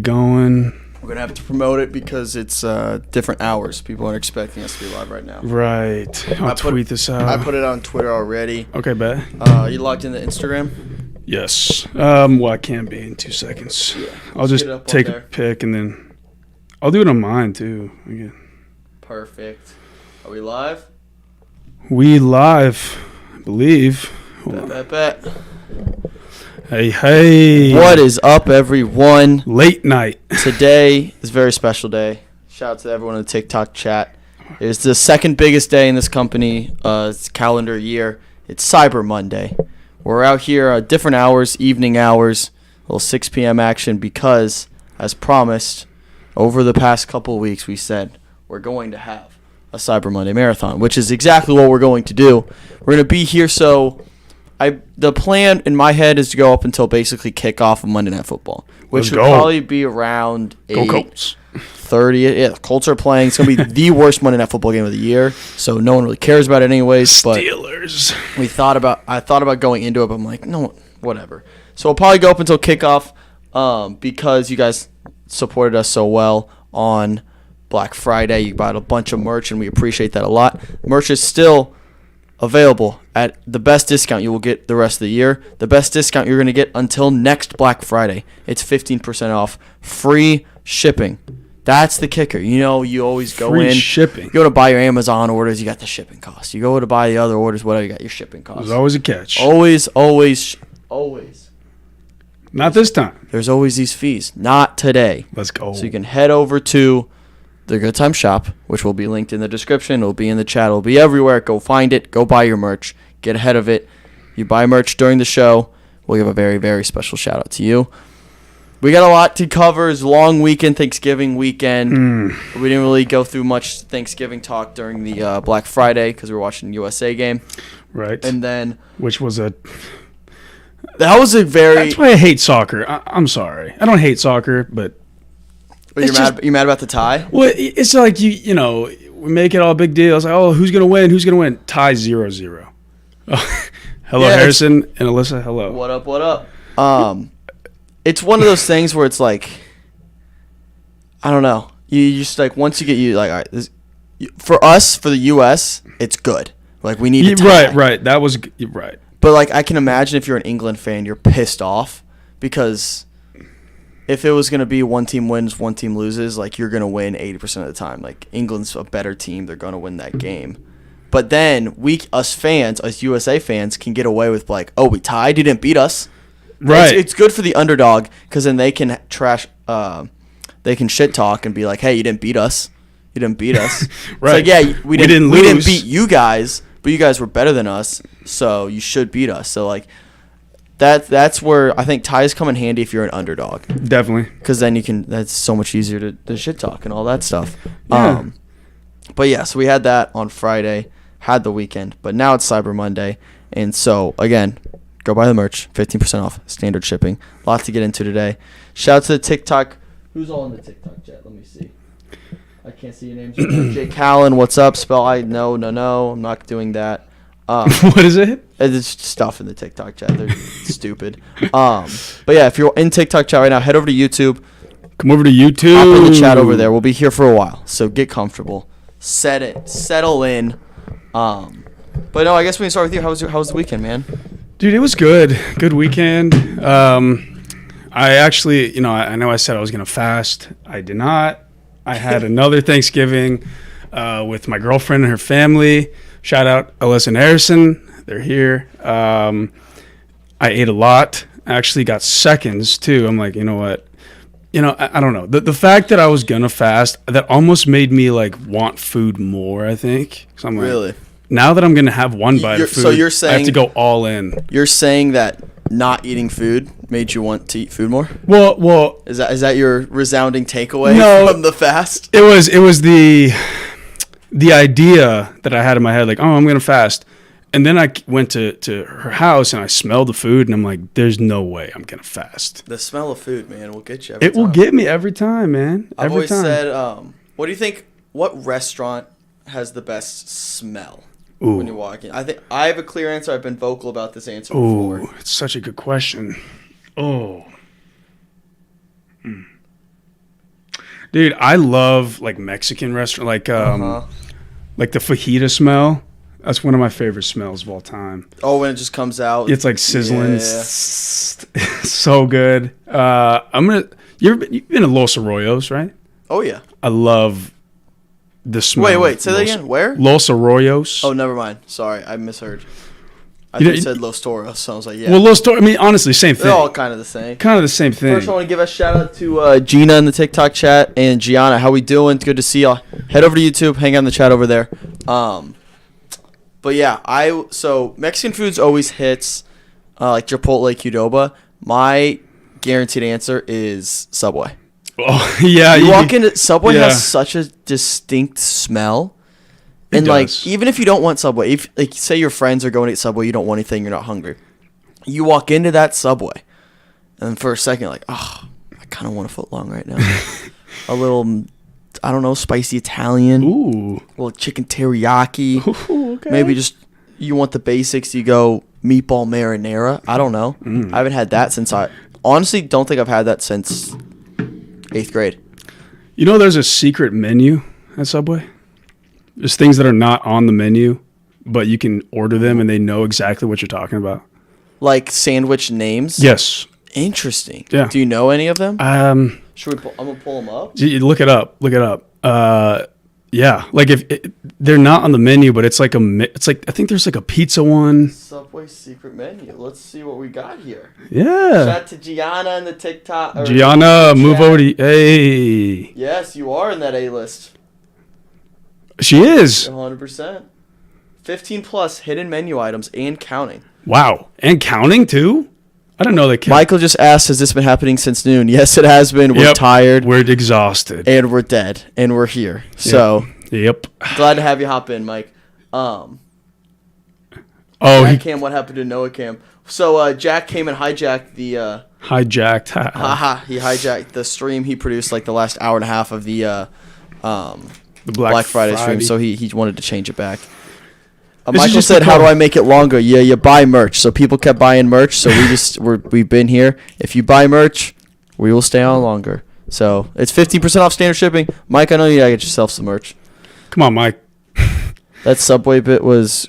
it going. We're going to have to promote it because it's different hours. People aren't expecting us to be live right now. Right. I'll tweet this out. I put it on Twitter already. Okay, bet. You logged into Instagram? Yes. Well, I can be in 2 seconds. Yeah. I'll just take a pic and then I'll do it on mine too. Again. Perfect. Are we live? We live, I believe. Bet. Hey. What is up, everyone? Late night. Today is a very special day. Shout out to everyone in the TikTok chat. It's the second biggest day in this company calendar year. It's Cyber Monday. We're out here at different hours, evening hours, a little 6 p.m. action because, as promised, over the past couple of weeks, we said we're going to have a Cyber Monday marathon, which is exactly what we're going to do. We're going to be here the plan in my head is to go up until basically kickoff of Monday Night Football, which would probably be around 8:30. Yeah, the Colts are playing. It's going to be the worst Monday Night Football game of the year, so no one really cares about it anyways. Steelers. But I thought about going into it, but I'm like, no, whatever. So we'll probably go up until kickoff because you guys supported us so well on Black Friday. You bought a bunch of merch, and we appreciate that a lot. Merch is still available at the best discount you will get the rest of the year. The best discount you're going to get until next Black Friday. It's 15% off. Free shipping. That's the kicker. You know, you always go Free in. shipping. You go to buy your Amazon orders, you got the shipping costs. You go to buy the other orders, whatever, you got your shipping costs. There's always a catch. Always. Not this time. There's always these fees. Not today. Let's go. So you can head over to the Good Time Shop, which will be linked in the description. It'll be in the chat. It'll be everywhere. Go find it. Go buy your merch. Get ahead of it. You buy merch during the show, we'll give a very, very special shout out to you. We got a lot to cover. It's a long weekend, Thanksgiving weekend. We didn't really go through much Thanksgiving talk during the Black Friday because we were watching the USA game. Right. And then... Which was a... That was a very... That's why I hate soccer. I'm sorry. I don't hate soccer, but... But you're mad about the tie? Well, it's like, you know, we make it all a big deal. It's like, oh, who's going to win? Who's going to win? Tie 0-0. Hello, yeah, Harrison and Alyssa. Hello. What up? It's one of those things where it's like, I don't know. You just like, once you get all right, for us, for the U.S., it's good. Like, we need a tie. Right. That was right. But, like, I can imagine if you're an England fan, you're pissed off because if it was going to be one team wins, one team loses, like, you're going to win 80% of the time. Like, England's a better team. They're going to win that game. But then us USA fans, can get away with, like, oh, we tied. You didn't beat us. Right. It's good for the underdog because then they can they can shit talk and be like, hey, you didn't beat us. Right. It's like, yeah, we didn't beat you guys, but you guys were better than us, so you should beat us. So, like, that's where I think ties come in handy if you're an underdog. Definitely. Because then that's so much easier to shit talk and all that stuff. Yeah. But yeah, so we had that on Friday, had the weekend, but now it's Cyber Monday. And so, again, go buy the merch, 15% off, standard shipping. Lots to get into today. Shout out to the TikTok. Who's all in the TikTok chat? Let me see. I can't see your names. Jay Callen, what's up? No. I'm not doing that. What is it? It's stuff in the TikTok chat. They're stupid. But yeah, if you're in TikTok chat right now, head over to YouTube. Come over to YouTube. Hop in the chat over there. We'll be here for a while, so get comfortable. Settle in. But no, I guess we can start with you. How was the weekend, man? Dude, it was good. Good weekend. I actually, I know I said I was going to fast. I did not. I had another Thanksgiving with my girlfriend and her family. Shout out Alyssa and Harrison. They're here. I ate a lot. I actually got seconds, too. I'm like, you know what? I don't know. The fact that I was going to fast, that almost made me, like, want food more, I think. So I'm like, really? Now that I'm going to have one bite of food, so you're saying, I have to go all in. You're saying that not eating food made you want to eat food more? Well, is that your resounding takeaway from the fast? It was the idea that I had in my head, like, oh, I'm going to fast. And then I went to her house and I smelled the food and I'm like, there's no way I'm going to fast. The smell of food, man, will get you every time. It will get me every time, man. I've always said, what do you think, what restaurant has the best smell? Ooh. When you walk in? I think I have a clear answer. I've been vocal about this answer before. It's such a good question. Oh. Dude, I love like Mexican restaurant, like the fajita smell. That's one of my favorite smells of all time. Oh, when it just comes out. It's like sizzling. Yeah. So good. You've been to Los Arroyos, right? Oh, yeah. I love the smell. Wait. Say that again. Where? Los Arroyos. Oh, never mind. Sorry, I misheard. I You think know- you said Los Toros, so I was like, yeah. Well, Los Tor- I mean, honestly, same thing. They're all kind of the same. Kind of the same thing. First, I want to give a shout out to Gina in the TikTok chat and Gianna. How we doing? Good to see y'all. Head over to YouTube. Hang out in the chat over there. But yeah, so Mexican foods always hits like Chipotle, Qdoba. My guaranteed answer is Subway. Oh, yeah. You walk into Subway yeah. has such a distinct smell. It And like does. even if you don't want Subway, if like say your friends are going to eat Subway, you don't want anything, you're not hungry. You walk into that Subway, and for a second you're like, oh, I kind of want a foot long right now. A little, I don't know, spicy Italian, Ooh. a little chicken teriyaki. Ooh, okay. Maybe just you want the basics. You go meatball marinara. I don't know. I haven't had that since I honestly don't think I've had that since 8th grade. You know, there's a secret menu at Subway. There's things that are not on the menu, but you can order them and they know exactly what you're talking about. Like sandwich names. Yes. Interesting. Yeah. Do you know any of them? Should we? I'm gonna pull them up. You look it up. Look it up. Yeah. Like they're not on the menu, but it's like it's like I think there's like a pizza one. Subway secret menu. Let's see what we got here. Yeah. Shout out to Gianna in the TikTok. or Gianna, move chat. over to hey. Yes, you are in that A list. She is. 100%. 15 plus hidden menu items and counting. Wow. And counting too? I didn't know they count. Michael just asked, has this been happening since noon? Yes, it has been. We're Yep. tired. We're exhausted. And we're dead. And we're here. So, Yep. glad to have you hop in, Mike. Oh, Jack he Cam, what happened to Noah Cam? So, Jack came and hijacked the... hijacked. he hijacked the stream he produced, like, the last hour and a half of the The Black Friday stream, so he wanted to change it back. This is Michael just said, the "How do pro- I make it longer?" Yeah, you buy merch. So people kept buying merch. So we've been here. If you buy merch, we will stay on longer. So it's 15% off standard shipping. Mike, I know you gotta get yourself some merch. Come on, Mike. That Subway bit was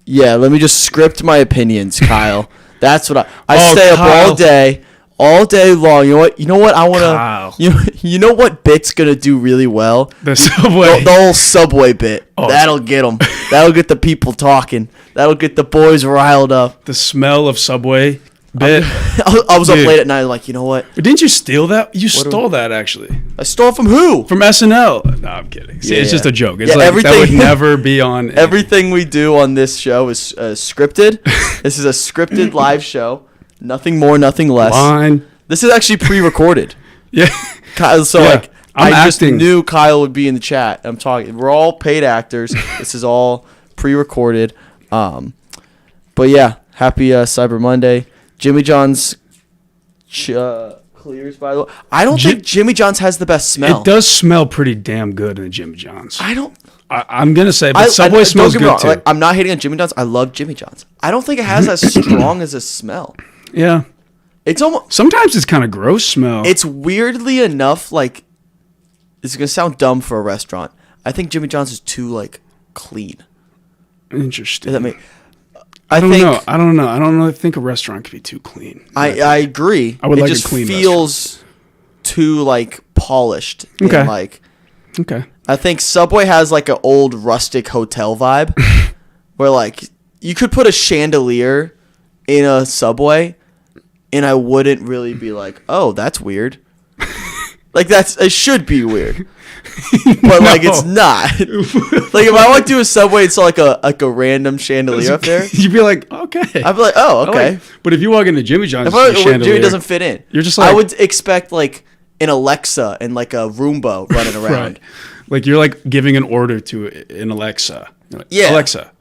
yeah. Let me just script my opinions, Kyle. That's what I Oh, stay up Kyle. all day long. You know what? You know what I want Kyle. to. You know what bit's gonna do really well? The Subway. The whole Subway bit. Oh. That'll get them. That'll get the people talking. That'll get the boys riled up. The smell of Subway bit. I was up Dude. late at night. Like, you know what? But didn't you steal that? You do- stole that actually I stole it from who? from SNL. No, I'm kidding. See, Yeah, it's just yeah. a joke. It's Yeah, like everything- that would never be on. Everything we do on this show is scripted. This is a scripted live show. Nothing more, nothing less. Line. This is actually pre-recorded. Yeah. Kyle, so Yeah, like I'm I just acting. knew Kyle would be in the chat. I'm talking. We're all paid actors. This is all pre-recorded. But yeah, happy Cyber Monday. Jimmy John's clears, by the way. I don't think Jimmy John's has the best smell. It does smell pretty damn good in the Jimmy John's. I don't. I'm gonna say, but Subway smells don't get me good wrong, too. like, I'm not hating on Jimmy John's. I love Jimmy John's. I don't think it has as strong as a smell. Yeah. It's almost. Sometimes it's kind of gross smell. It's weirdly enough like. It's gonna sound dumb for a restaurant. I think Jimmy John's is too like clean. Interesting. Does that make? I don't know. I don't know. I don't really think a restaurant could be too clean. I agree. I would it like a just clean feels too like polished. Okay. And, like Okay. I think Subway has like an old rustic hotel vibe, where like you could put a chandelier in a Subway, and I wouldn't really be like, oh, that's weird. Like it should be weird, but like it's not. Like if I went to a Subway and saw like a random chandelier up there, You'd be like, okay. I'd be like, oh, I okay. like- but if you walk into Jimmy John's, If I, it's a chandelier, Jimmy doesn't fit in. You're just I like- would expect like an Alexa and like a Roomba running around. right. Like you're like giving an order to an Alexa. You're like, Yeah. Alexa.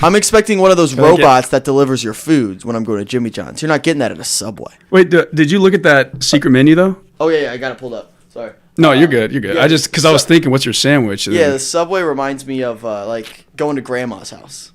I'm expecting one of those Gotta get- robots that delivers your foods when I'm going to Jimmy John's. You're not getting that at a Subway. Wait, did you look at that secret menu though? Oh yeah, I got it pulled up. Sorry. No, you're good. You're good. yeah, I just because I was thinking, what's your sandwich? And Yeah, then- the Subway reminds me of like going to grandma's house,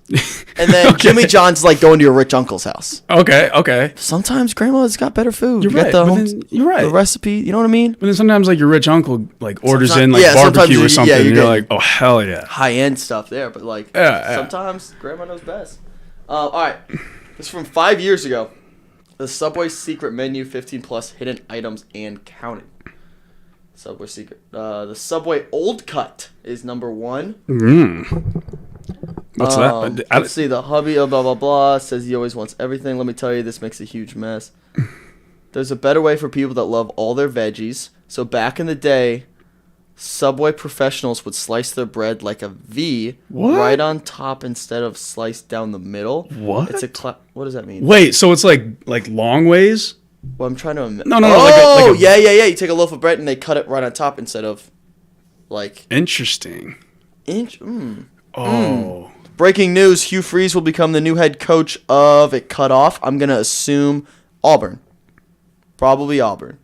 and then Jimmy John's like going to your rich uncle's house. Okay. Sometimes grandma's got better food. You're You got right, the but home- then- you're right. The recipe, you know what I mean? But then sometimes like your rich uncle like orders in Sometimes- like yeah, sometimes barbecue you- or something, yeah, and you're you're getting- like, oh hell yeah. High end stuff there, but like Yeah. sometimes grandma knows best. All right, this is from 5 years ago. The Subway secret menu, 15 plus hidden items and counting. Subway secret. The Subway Old Cut is number 1. What's that? Let's see. The hubby blah blah blah says he always wants everything. Let me tell you, this makes a huge mess. There's a better way for people that love all their veggies. So back in the day, Subway professionals would slice their bread like a V, What? right on top instead of sliced down the middle. What? It's what does that mean? Wait, so it's like long ways? Well, I'm trying to. No, Oh, like a- yeah. You take a loaf of bread and they cut it right on top instead of, like, Interesting. inch. Oh. Breaking news: Hugh Freeze will become the new head coach of it. Cut off. I'm gonna assume Auburn. Probably Auburn.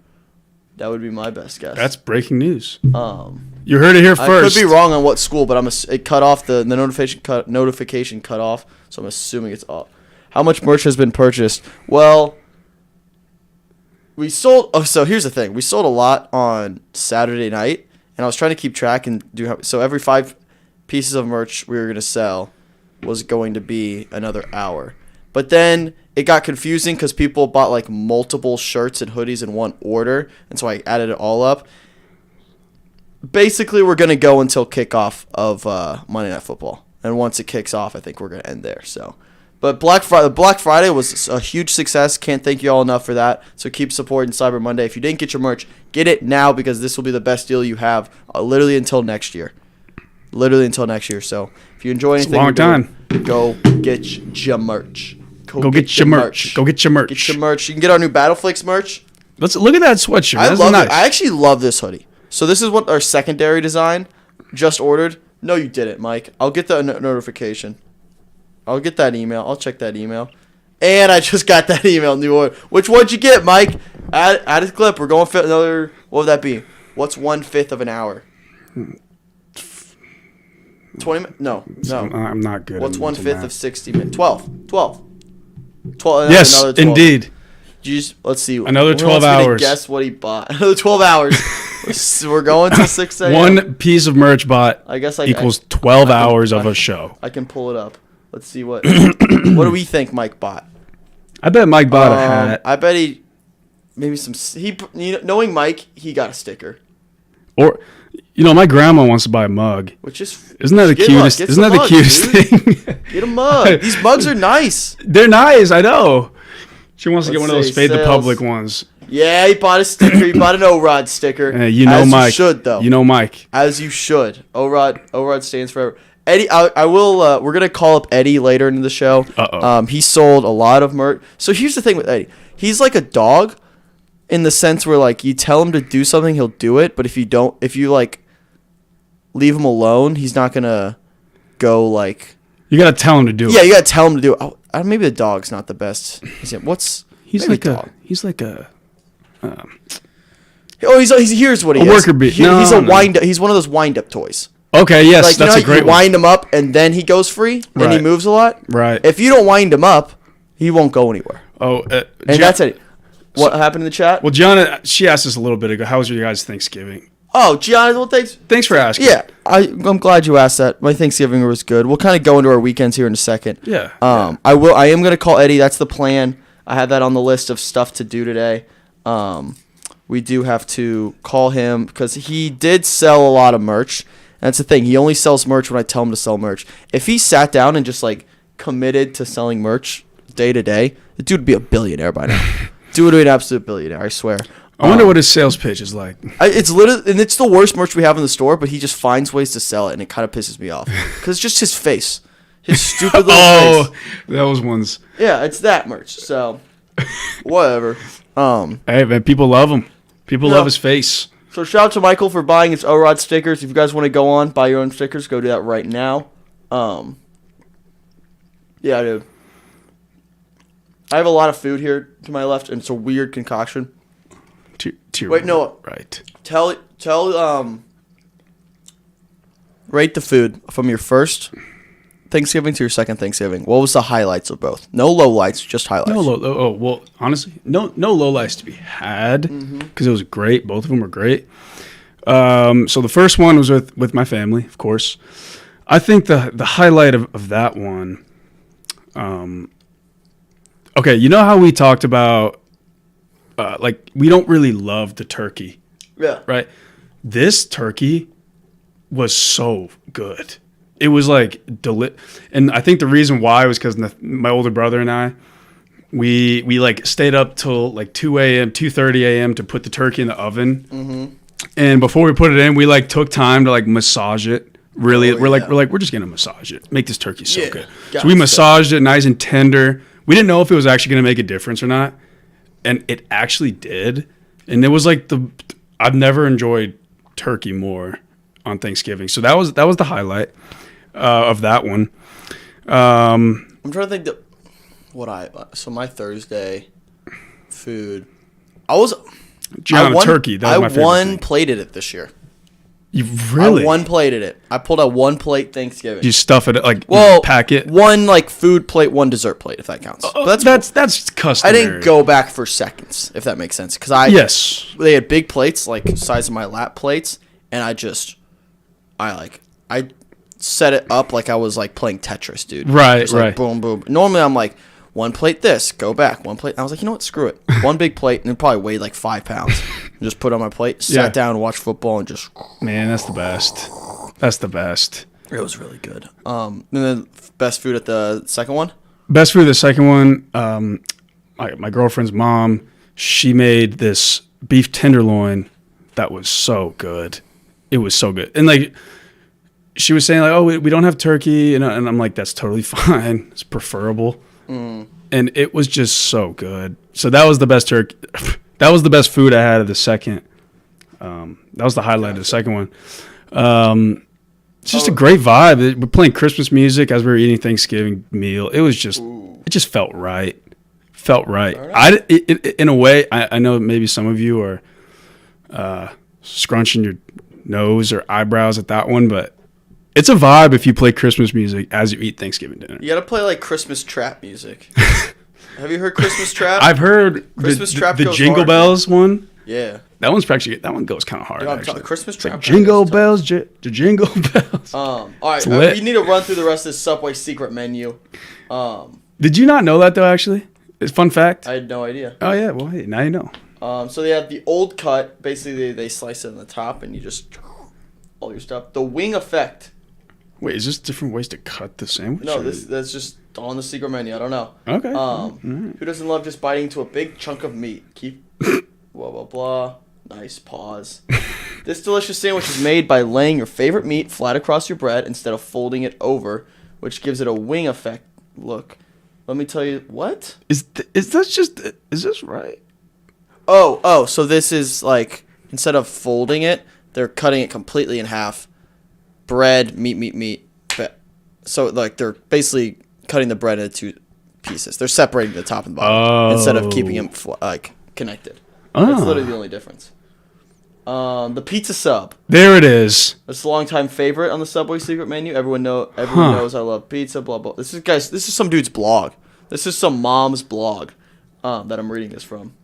That would be my best guess. That's breaking news. um. You heard it here I first. could be wrong on what school, but it cut off the notification cut off, so I'm assuming it's off. How much merch has been purchased? Well, we sold. Oh, so here's the thing: we sold a lot on Saturday night, and I was trying to keep track and so every 5 pieces of merch we were gonna sell was going to be another hour. But then it got confusing because people bought like multiple shirts and hoodies in one order, and so I added it all up. Basically, we're gonna go until kickoff of Monday Night Football, and once it kicks off, I think we're gonna end there. So, but Black Friday was a huge success. Can't thank you all enough for that. So keep supporting Cyber Monday. If you didn't get your merch, get it now because this will be the best deal you have, literally until next year. So if you enjoy anything, a long we're doing, time. Go get your merch. Go get your merch. Go get your merch. Get your merch. You can get our new Battleflix merch. Let's look at that sweatshirt. I That's love nice. it. I actually love this hoodie. So this is what our secondary design just ordered. No, you didn't, Mike. I'll get the notification. I'll get that email. I'll check that email. And I just got that email, new order. Which one'd you get, Mike? Add a clip. We're going for another. What would that be? What's 1/5 of an hour? 20 minutes? No. I'm not good. What's at 1/5 math. of 60 minutes? 12. Yes, another 12. indeed. Let's see. Another Who 12 wants me to hours. Guess what he bought. Another 12 hours. We're going till 6 a.m. One piece of merch bought I guess equals 12 I can- hours of I- a show. I can pull it up. Let's see what. What do we think Mike bought? I bet Mike bought a hat. I bet maybe some. Knowing Mike, he got a sticker, Or, my grandma wants to buy a mug. which is. Isn't that the Get cutest? get Isn't some that the mugs, cutest dude. thing? Get a mug. These mugs are nice. They're nice. I know. She wants to get Let's one of those see, Fade the sales. Public ones. Yeah, he bought a sticker. He bought an O-Rod sticker. As Mike. You should though. Mike. As you should. O-Rod stands forever. Eddie, I will. We're gonna call up Eddie later in the show. Uh-oh. He sold a lot of merch. So here's the thing with Eddie. He's like a dog, in the sense where like you tell him to do something, he'll do it. But if you like, leave him alone, he's not gonna go like. You got to tell him to do Yeah, it. you gotta tell him to do it. Maybe the dog's not the best. He's maybe like a Oh, here's what he A is. worker bee. No, He's a no. wind up. He's one of those wind up toys. Okay, yes, Like that's a great you one. wind him up and then he goes free and he Right. moves a lot. Right. If you don't wind him up, he won't go anywhere. And And that's it. What happened in the chat? Well, Gianna, she asked us a little bit ago, how was your guys' Thanksgiving? Oh, Gianna, well, thanks. Thanks for asking. Yeah, I'm glad you asked that. My Thanksgiving was good. We'll kind of go into our weekends here in a second. Yeah. I am gonna call Eddie. That's the plan. I had that on the list of stuff to do today. We do have to call him because he did sell a lot of merch. That's the thing. He only sells merch when I tell him to sell merch. If he sat down and just like committed to selling merch day to day, the dude would be a billionaire by now. Dude would be an absolute billionaire. I swear. I wonder what his sales pitch is like. It's literally, and it's the worst merch we have in the store, but he just finds ways to sell it, and it kind of pisses me off because it's just his face, his stupid little Oh, face. those ones. Yeah, it's that merch. So, whatever. Hey, man, people love him. People Yeah. love his face. So shout out to Michael for buying his O-Rod stickers. If you guys want to go on, buy your own stickers, go do that right now. Yeah, dude. I have a lot of food here to my left, and it's a weird concoction. To to your Wait, no. right. Tell rate the food from your first Thanksgiving to your second Thanksgiving. What was the highlights of both? No lowlights, just highlights. No low. Oh well, honestly, no lowlights to be had because it was great. Both of them were great. So the first one was with my family, of course. I think the highlight of that one. Okay, you know how we talked about like we don't really love the turkey, Yeah. right? This turkey was so good. It was like and I think the reason why was because my older brother and I, we like stayed up till like 2 a.m., 2:30 a.m. to put the turkey in the oven. Mm-hmm. And before we put it in, we like took time to like massage it. Really, we're just gonna massage it, make this turkey so good. So we massaged it nice and tender. We didn't know if it was actually gonna make a difference or not, and it actually did. And it was like I've never enjoyed turkey more on Thanksgiving. So that was the highlight of that one. I'm trying to think so my Thursday food. Turkey. That was my favorite one thing. plated it this year. You really? I one plated it. I pulled out one plate Thanksgiving. You stuff it like pack it. One like food plate, one dessert plate, if that counts. But that's customary. I didn't go back for seconds, if that makes sense, because they had big plates like the size of my lap plates, and I set it up like I was like playing Tetris, dude. Right, just like, right. Boom, boom. Normally I'm like, one plate this, go back, one plate. I was like, you know what, screw it. One big plate, and it probably weighed like 5 pounds. Just put it on my plate, sat down, watched football, and just. Man, that's the best. That's the best. It was really good. And then best food at the second one? Best food, the second one, my girlfriend's mom, she made this beef tenderloin that was so good. It was so good. And like, she was saying like, oh, we don't have turkey. And I'm like, that's totally fine. It's preferable. And it was just so good. So that was the best turkey. That was the best food I had at the second. That was the highlight of the second one. It's just a great vibe. We're playing Christmas music as we were eating Thanksgiving meal. It was just, it just felt right. Felt right. In a way, I know maybe some of you are scrunching your nose or eyebrows at that one, but it's a vibe if you play Christmas music as you eat Thanksgiving dinner. You gotta play like Christmas trap music. Have you heard Christmas trap? I've heard the Jingle Bells one. Yeah. That one goes kind of hard. Dude, Christmas trap. Like Jingle Bells, the Jingle Bells. All right, we need to run through the rest of this Subway secret menu. Did you not know that though? Actually, it's fun fact. I had no idea. Oh yeah, well hey, now you know. So they have the old cut. Basically, they slice it on the top, and you just all your stuff. The wing effect. Wait, is this different ways to cut the sandwich? No, that's just on the secret menu. I don't know. Okay. Who doesn't love just biting into a big chunk of meat? Keep blah blah blah. Nice pause. This delicious sandwich is made by laying your favorite meat flat across your bread instead of folding it over, which gives it a wing effect look. Let me tell you what? Is this right? Oh, so this is like instead of folding it, they're cutting it completely in half. Bread, meat. So like they're basically cutting the bread into 2 pieces. They're separating the top and bottom instead of keeping them connected. That's literally the only difference. The pizza sub. There it is. It's a longtime favorite on the Subway secret menu. Everyone knows I love pizza. Blah blah. This is some dude's blog. This is some mom's blog that I'm reading this from.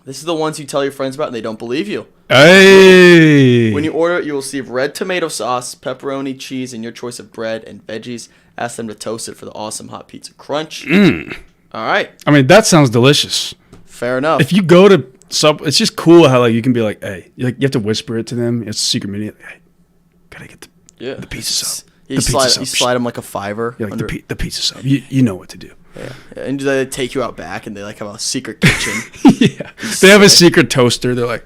This is the ones you tell your friends about and they don't believe you. Hey! When you order it, you will receive red tomato sauce, pepperoni, cheese, and your choice of bread and veggies. Ask them to toast it for the awesome hot pizza crunch. All right. I mean, that sounds delicious. Fair enough. If you go to it's just cool how like you can be like, hey, you have to whisper it to them. It's a secret menu. Like, hey, gotta get the pizza sub. You slide them like a $5. You're like the pizza sub. You know what to do. Yeah. And they take you out back and they like have a secret kitchen. Yeah. They have a secret toaster. They're like,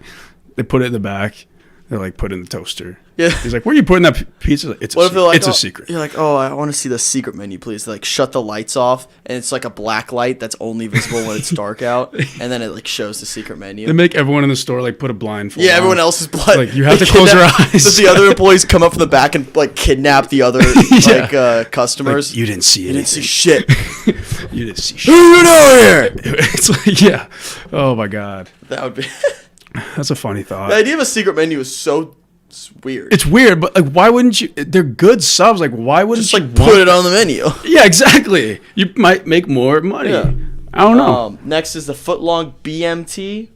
they put it in the back. They're like, put it in the toaster. Yeah. He's like, where are you putting that pizza? Like, it's a secret. You're like, oh, I want to see the secret menu, please. They like shut the lights off, and it's like a black light that's only visible when it's dark out, and then it like shows the secret menu. They make everyone in the store like put a blindfold. Yeah, everyone else is blind. Like you have to close your eyes. So the other employees come up from the back and like kidnap the other customers. Like, you didn't see anything. You didn't see shit. You didn't see shit. Who you know here? It's like, yeah. Oh my god. That would be. That's a funny thought. The idea of a secret menu is so weird. It's weird, but like, why wouldn't you? They're good subs. Like, why wouldn't Just you like put it on the menu. Yeah, exactly. You might make more money. Yeah. I don't know. Next is the footlong BMT.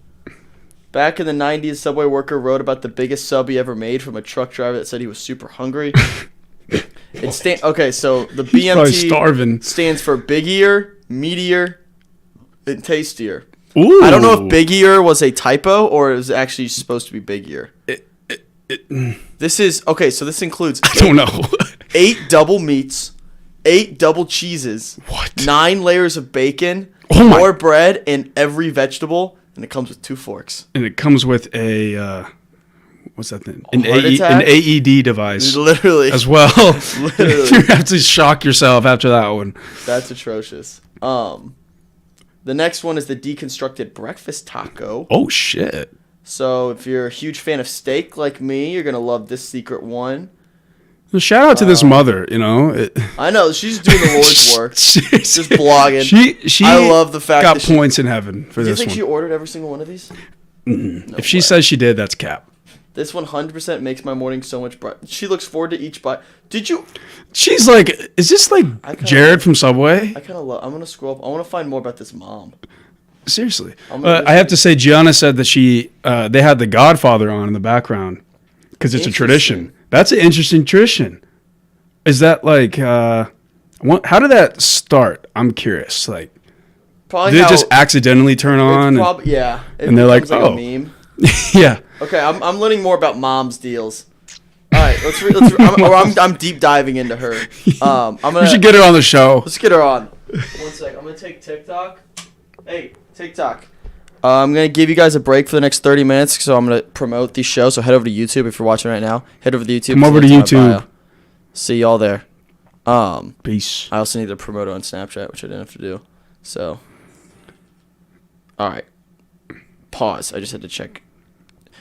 Back in the 90s, Subway worker wrote about the biggest sub he ever made from a truck driver that said he was super hungry. Okay, so the He's probably BMT starving. stands for biggier, meatier, and tastier. Ooh. I don't know if biggier was a typo or it was actually supposed to be biggier. This is okay. So this includes I don't know. 8 double meats, 8 double cheeses, What? 9 layers of bacon, Oh my- more bread, and every vegetable, and it comes with 2 forks. And it comes with a what's that thing? An Heart an attack? AED device Literally, as well. Literally. You have to shock yourself after that one. that's atrocious. The next one is the deconstructed breakfast taco. Oh shit. So if you're a huge fan of steak like me, you're gonna love this secret one. Well, shout out to this mother. You know. I know she's doing the Lord's work. Just Just blogging. She I love the fact got that she- points in heaven for Do you this think one. she ordered every single one of these? If she says she did, that's cap. This 100% makes my morning so much bright. She looks forward to each bite. Did you? She's like, is this like Jared from Subway? I kind of love. I'm gonna scroll up. I want to find more about this mom. Seriously. I'm gonna I have to say, Gianna said that they had The Godfather on in the background because it's a tradition. That's an interesting tradition. Is that like, how did that start? I'm curious. Like, Probably did it how- just accidentally turn on? Yeah. It and they're like, becomes oh. a meme. Yeah. Okay, I'm learning more about mom's deals. All right, I'm deep diving into her. I'm gonna. We should get her on the show. Let's get her on. 1 sec. I'm gonna take TikTok. Hey, TikTok. I'm gonna give you guys a break for the next 30 minutes, so I'm gonna promote the show. So head over to YouTube if you're watching right now. Head over to YouTube. Come over to It's in my YouTube. bio. See y'all there. Peace. I also need to promote it on Snapchat, which I didn't have to do. So, all right. Pause. I just had to check.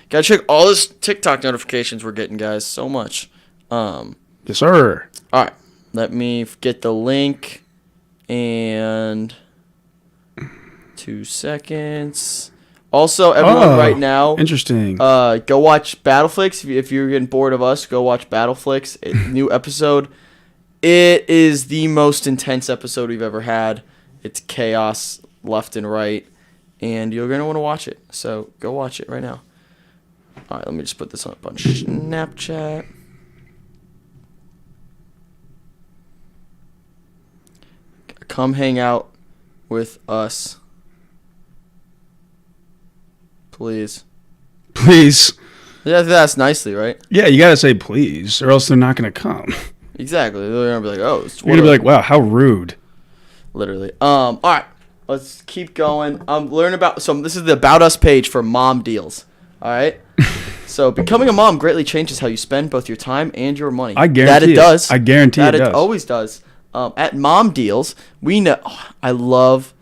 Gotta check all this TikTok notifications we're getting, guys. So much. Yes, sir. All right. Let me get the link. And 2 seconds. Also, everyone right now, Interesting. go watch Battleflix. If you're getting bored of us, go watch Battleflix. New episode. It is the most intense episode we've ever had. It's chaos left and right. And you're going to want to watch it. So go watch it right now. All right, let me just put this on Snapchat. Come hang out with us. Please. Please. Yeah, that's nicely, right? Yeah, you gotta say please, or else they're not gonna come. Exactly. They're going to be like, oh. You're gonna be like, wow, how rude. Literally. All right. Let's keep going. Learn about. So this is the About Us page for mom deals. All right. So becoming a mom greatly changes how you spend both your time and your money. I guarantee that it it. does. I guarantee that it does. always does. At Mom Deals, we know. I love.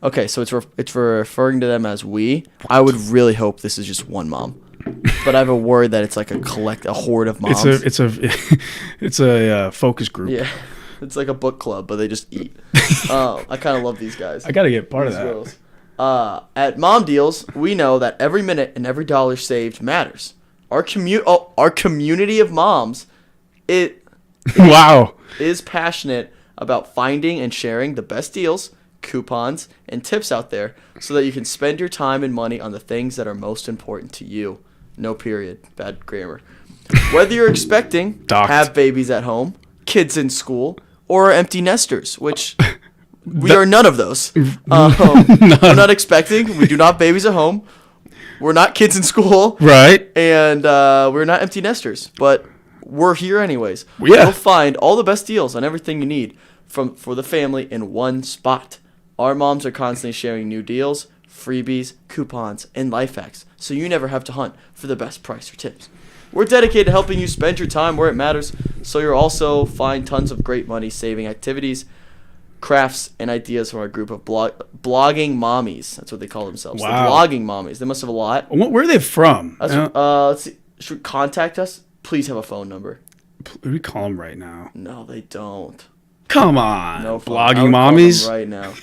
Okay, so it's referring to them as we. I would really hope this is just one mom, but I have a worry that it's like a horde of moms. It's a focus group. Yeah, it's like a book club, but they just eat. I kind of love these guys. I gotta get part of These that. girls. At Mom Deals, we know that every minute and every dollar saved matters. Our community of moms, Wow. is passionate about finding and sharing the best deals, coupons, and tips out there so that you can spend your time and money on the things that are most important to you. No period. Bad grammar. Whether you're expecting Docked. have babies at home, kids in school, or empty nesters, which we are none of those. We're not expecting. We do not have babies at home. We're not kids in school. Right. And we're not empty nesters, but we're here anyways. Yeah. You'll find all the best deals on everything you need for the family in one spot. Our moms are constantly sharing new deals, freebies, coupons, and life hacks, so you never have to hunt for the best price or tips. We're dedicated to helping you spend your time where it matters, so you'll also find tons of great money-saving activities, crafts, and ideas from our group of blogging mommies. That's what they call themselves. Wow. The blogging mommies. They must have a lot. Where are they from? That's, let's see. Should we contact us? Please have a phone number. We call them right now. No, they don't. Come on. No phone. Blogging I would call them mommies. right now.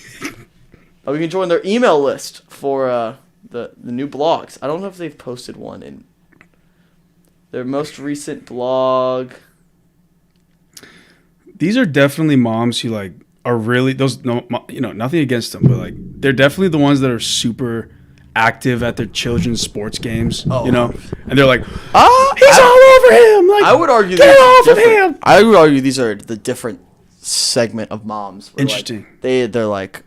We can join their email list for the new blogs. I don't know if they've posted one in their most recent blog. These are definitely moms who like are really those. No, nothing against them, but like they're definitely the ones that are super active at their children's sports games. Oh. And they're like, He's all over him. Like, I would argue get these are off of different. him. I would argue these are the different segment of moms. where, like, Interesting. they're like,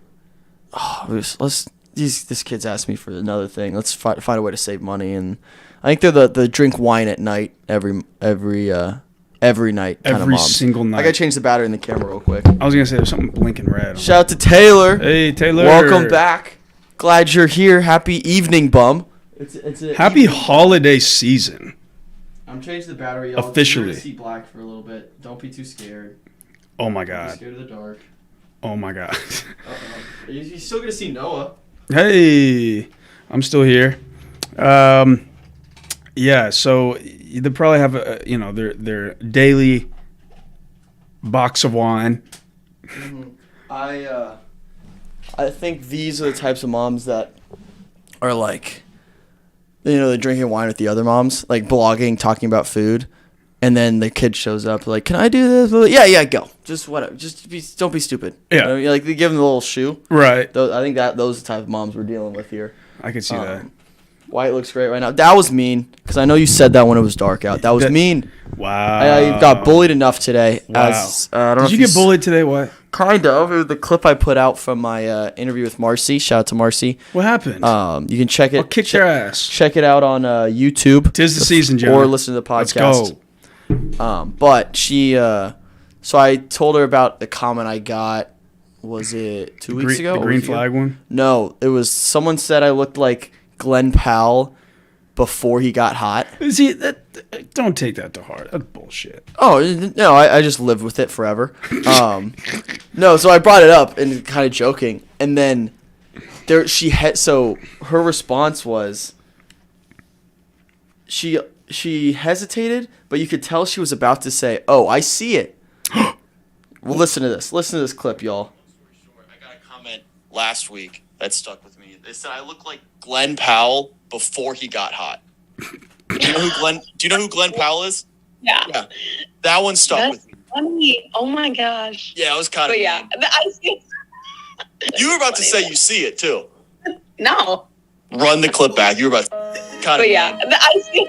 this kid's asked me for another thing. Let's find a way to save money, and I think they're the drink wine at night every night kind of Every moms. single I night. gotta change the battery in the camera real quick. I was gonna say there's something blinking red. Shout out to Taylor. Hey Taylor, Welcome back. Glad you're here. Happy evening, bum. It's a Happy evening. holiday season. I'm changing the battery. Y'all. Officially. You're gonna see black for a little bit. Don't be too scared. Oh my Don't be god. scared of the dark. Oh my god. Uh-oh. You're still gonna see Noah. Hey, I'm still here. Yeah, so they probably have their daily box of wine. I think these are the types of moms that are like, they're drinking wine with the other moms, like blogging, talking about food, and then the kid shows up like, "Can I do this?" Like, yeah, go. Just whatever. Don't be stupid. Yeah. Like they give them the little shoe. Right. I think those are the type of moms we're dealing with here. I can see that. White looks great right now. That was mean, because I know you said that when it was dark out. That was mean. Wow. I got bullied enough today. Wow. I don't know Did if you get bullied today? What? Kind of. It was the clip I put out from my interview with Marcy. Shout out to Marcy. What happened? You can check it. I'll kick your ass. Check it out on YouTube. 'Tis the season, John. Or listen to the podcast. Let's go. But she, so I told her about the comment I got. Was it 2 weeks ago? The or a green week ago? flag one? No, it was someone said I looked like Glenn Powell before he got hot. See, don't take that to heart. That's bullshit. Oh, no, I just lived with it forever. No, so I brought it up and kind of joking. And then so her response was she hesitated, but you could tell she was about to say, "Oh, I see it." Well, listen to this. Listen to this clip, y'all. I got a comment last week that stuck with me. They said I look like Glenn Powell before he got hot. Do you know who Glenn Powell is? Yeah. That one stuck That's with me. funny. Oh my gosh. Yeah, it was kind But of. yeah, I see. You were about to Funny. say you see it too. No. Run the clip back. You were about to. Kind But yeah, I see.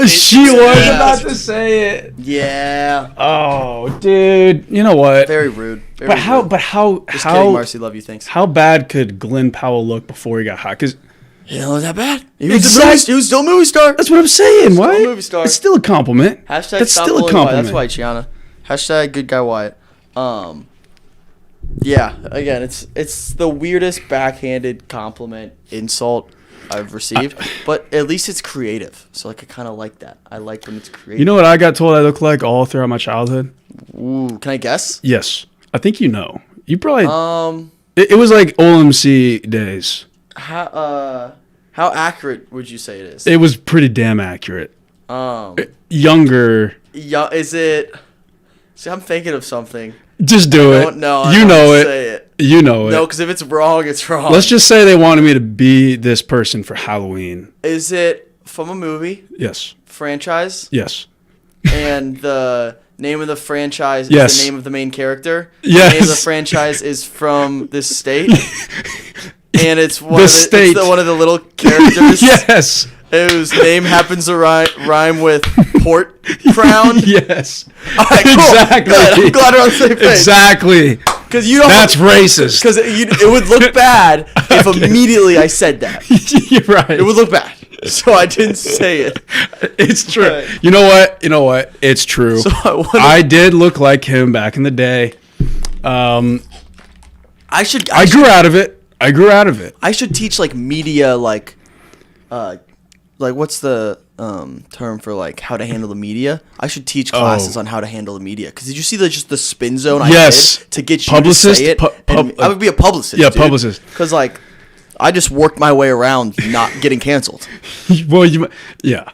She was Yeah. about to say it. Yeah. Oh, dude. You know what? Very rude. Very But how? rude. But how? Just kidding, How? Marcy. Love you. Thanks. How bad could Glenn Powell look before he got hot? Because He didn't look that bad. He Exact- was still a movie star. that's what I'm saying. Still a What? movie star. It's still a compliment. Hashtag That's stop still a bullying Wyatt. compliment. That's why, Chiana. Hashtag good guy Wyatt. Yeah. Again, it's the weirdest backhanded compliment insult I've received, but at least it's creative. So like I kind of like that. I like when it's creative. You know what I got told I looked like all throughout my childhood? Ooh, can I guess? Yes, I think you know. You probably. Um, It was like OMC days. how accurate would you say it is? It was pretty damn accurate. Um, Younger. yeah, is it? See, I'm thinking of something. Just do it. Don't know. You know it. Say it. You know it. No, because if it's wrong, it's wrong. Let's just say they wanted me to be this person for Halloween. Is it from a movie Yes. franchise? Yes. And the name of the franchise Yes. is the name of the main character? Yes. The name of the franchise is from this state? And it's one, The of, state. one of the little characters Yes. whose name happens to rhyme with Port Crown? Yes. All right, cool. Exactly. Good. I'm glad we're on the same page. Exactly. Because you don't. That's racist. Because it would look bad if immediately I said that. You're right. It would look bad. So I didn't say it. It's true. Right. You know what? It's true. So I did look like him back in the day. I I grew out of it. I should teach like media like what's the term for like how to handle the media? I should teach classes on how to handle the media. Because did you see just the spin zone I Yes. did to get you Publicist? to say it? And I would be a publicist. Yeah, publicist. Because like I just worked my way around not getting canceled. Well, yeah.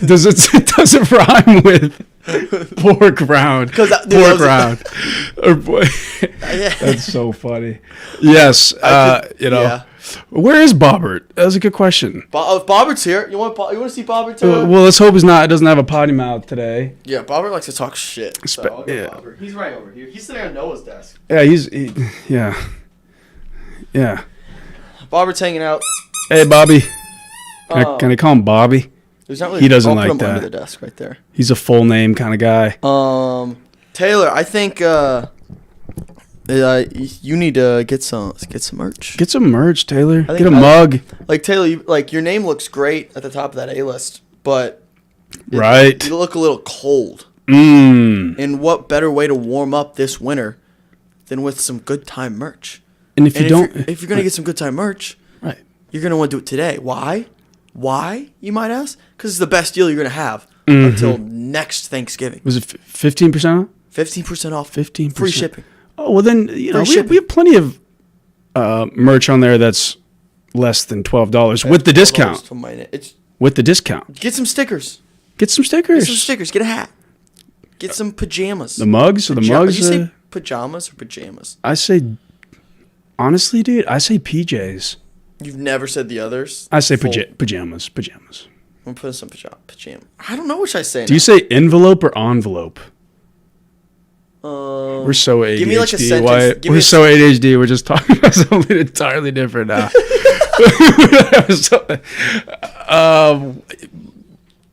Does it rhyme with pork round? Pork round. Or boy, Yeah. that's so funny. Yes, Yeah. Where is Bobbert? That was a good question. If Bobbert's here, you want to see Bobbert? Well, let's hope doesn't have a potty mouth today. Yeah, Bobbert likes to talk shit. So I'll go yeah. Bobbert. He's right over here. He's sitting on Noah's desk. Yeah, yeah. Bobbert's hanging out. Hey, Bobby. Can I call him Bobby? There's not really. He doesn't I'll like put him that. under the desk right there. He's a full name kind of guy. Taylor, I think you need to get some merch. Get some merch, Taylor. think Get a mug. Like Taylor, your name looks great at the top of that A list, but Right. you look a little cold. Mmm. And what better way to warm up this winter than with some good time merch? And if you And don't, if you're gonna get some good time merch, right. you're gonna want to do it today. Why? Why, you might ask? Because it's the best deal you're gonna have until next Thanksgiving. Was it 15% off? 15% off. 15%. Free shipping. Oh, well then, we have plenty of merch on there that's less than $12 with the discount. With the discount. Get some stickers. Get some stickers. Get some stickers. Get a hat. Get some pajamas. The mugs? Or the mugs? Did you say pajamas or pajamas? I say, honestly, dude, I say PJs. You've never said the others? I say pajamas. Pajamas. I'm putting some pajama. I don't know which I say now. Do you say envelope or envelope? We're so ADHD. Give me like a sentence. Wyatt. We're so ADHD. We're just talking about something entirely different now.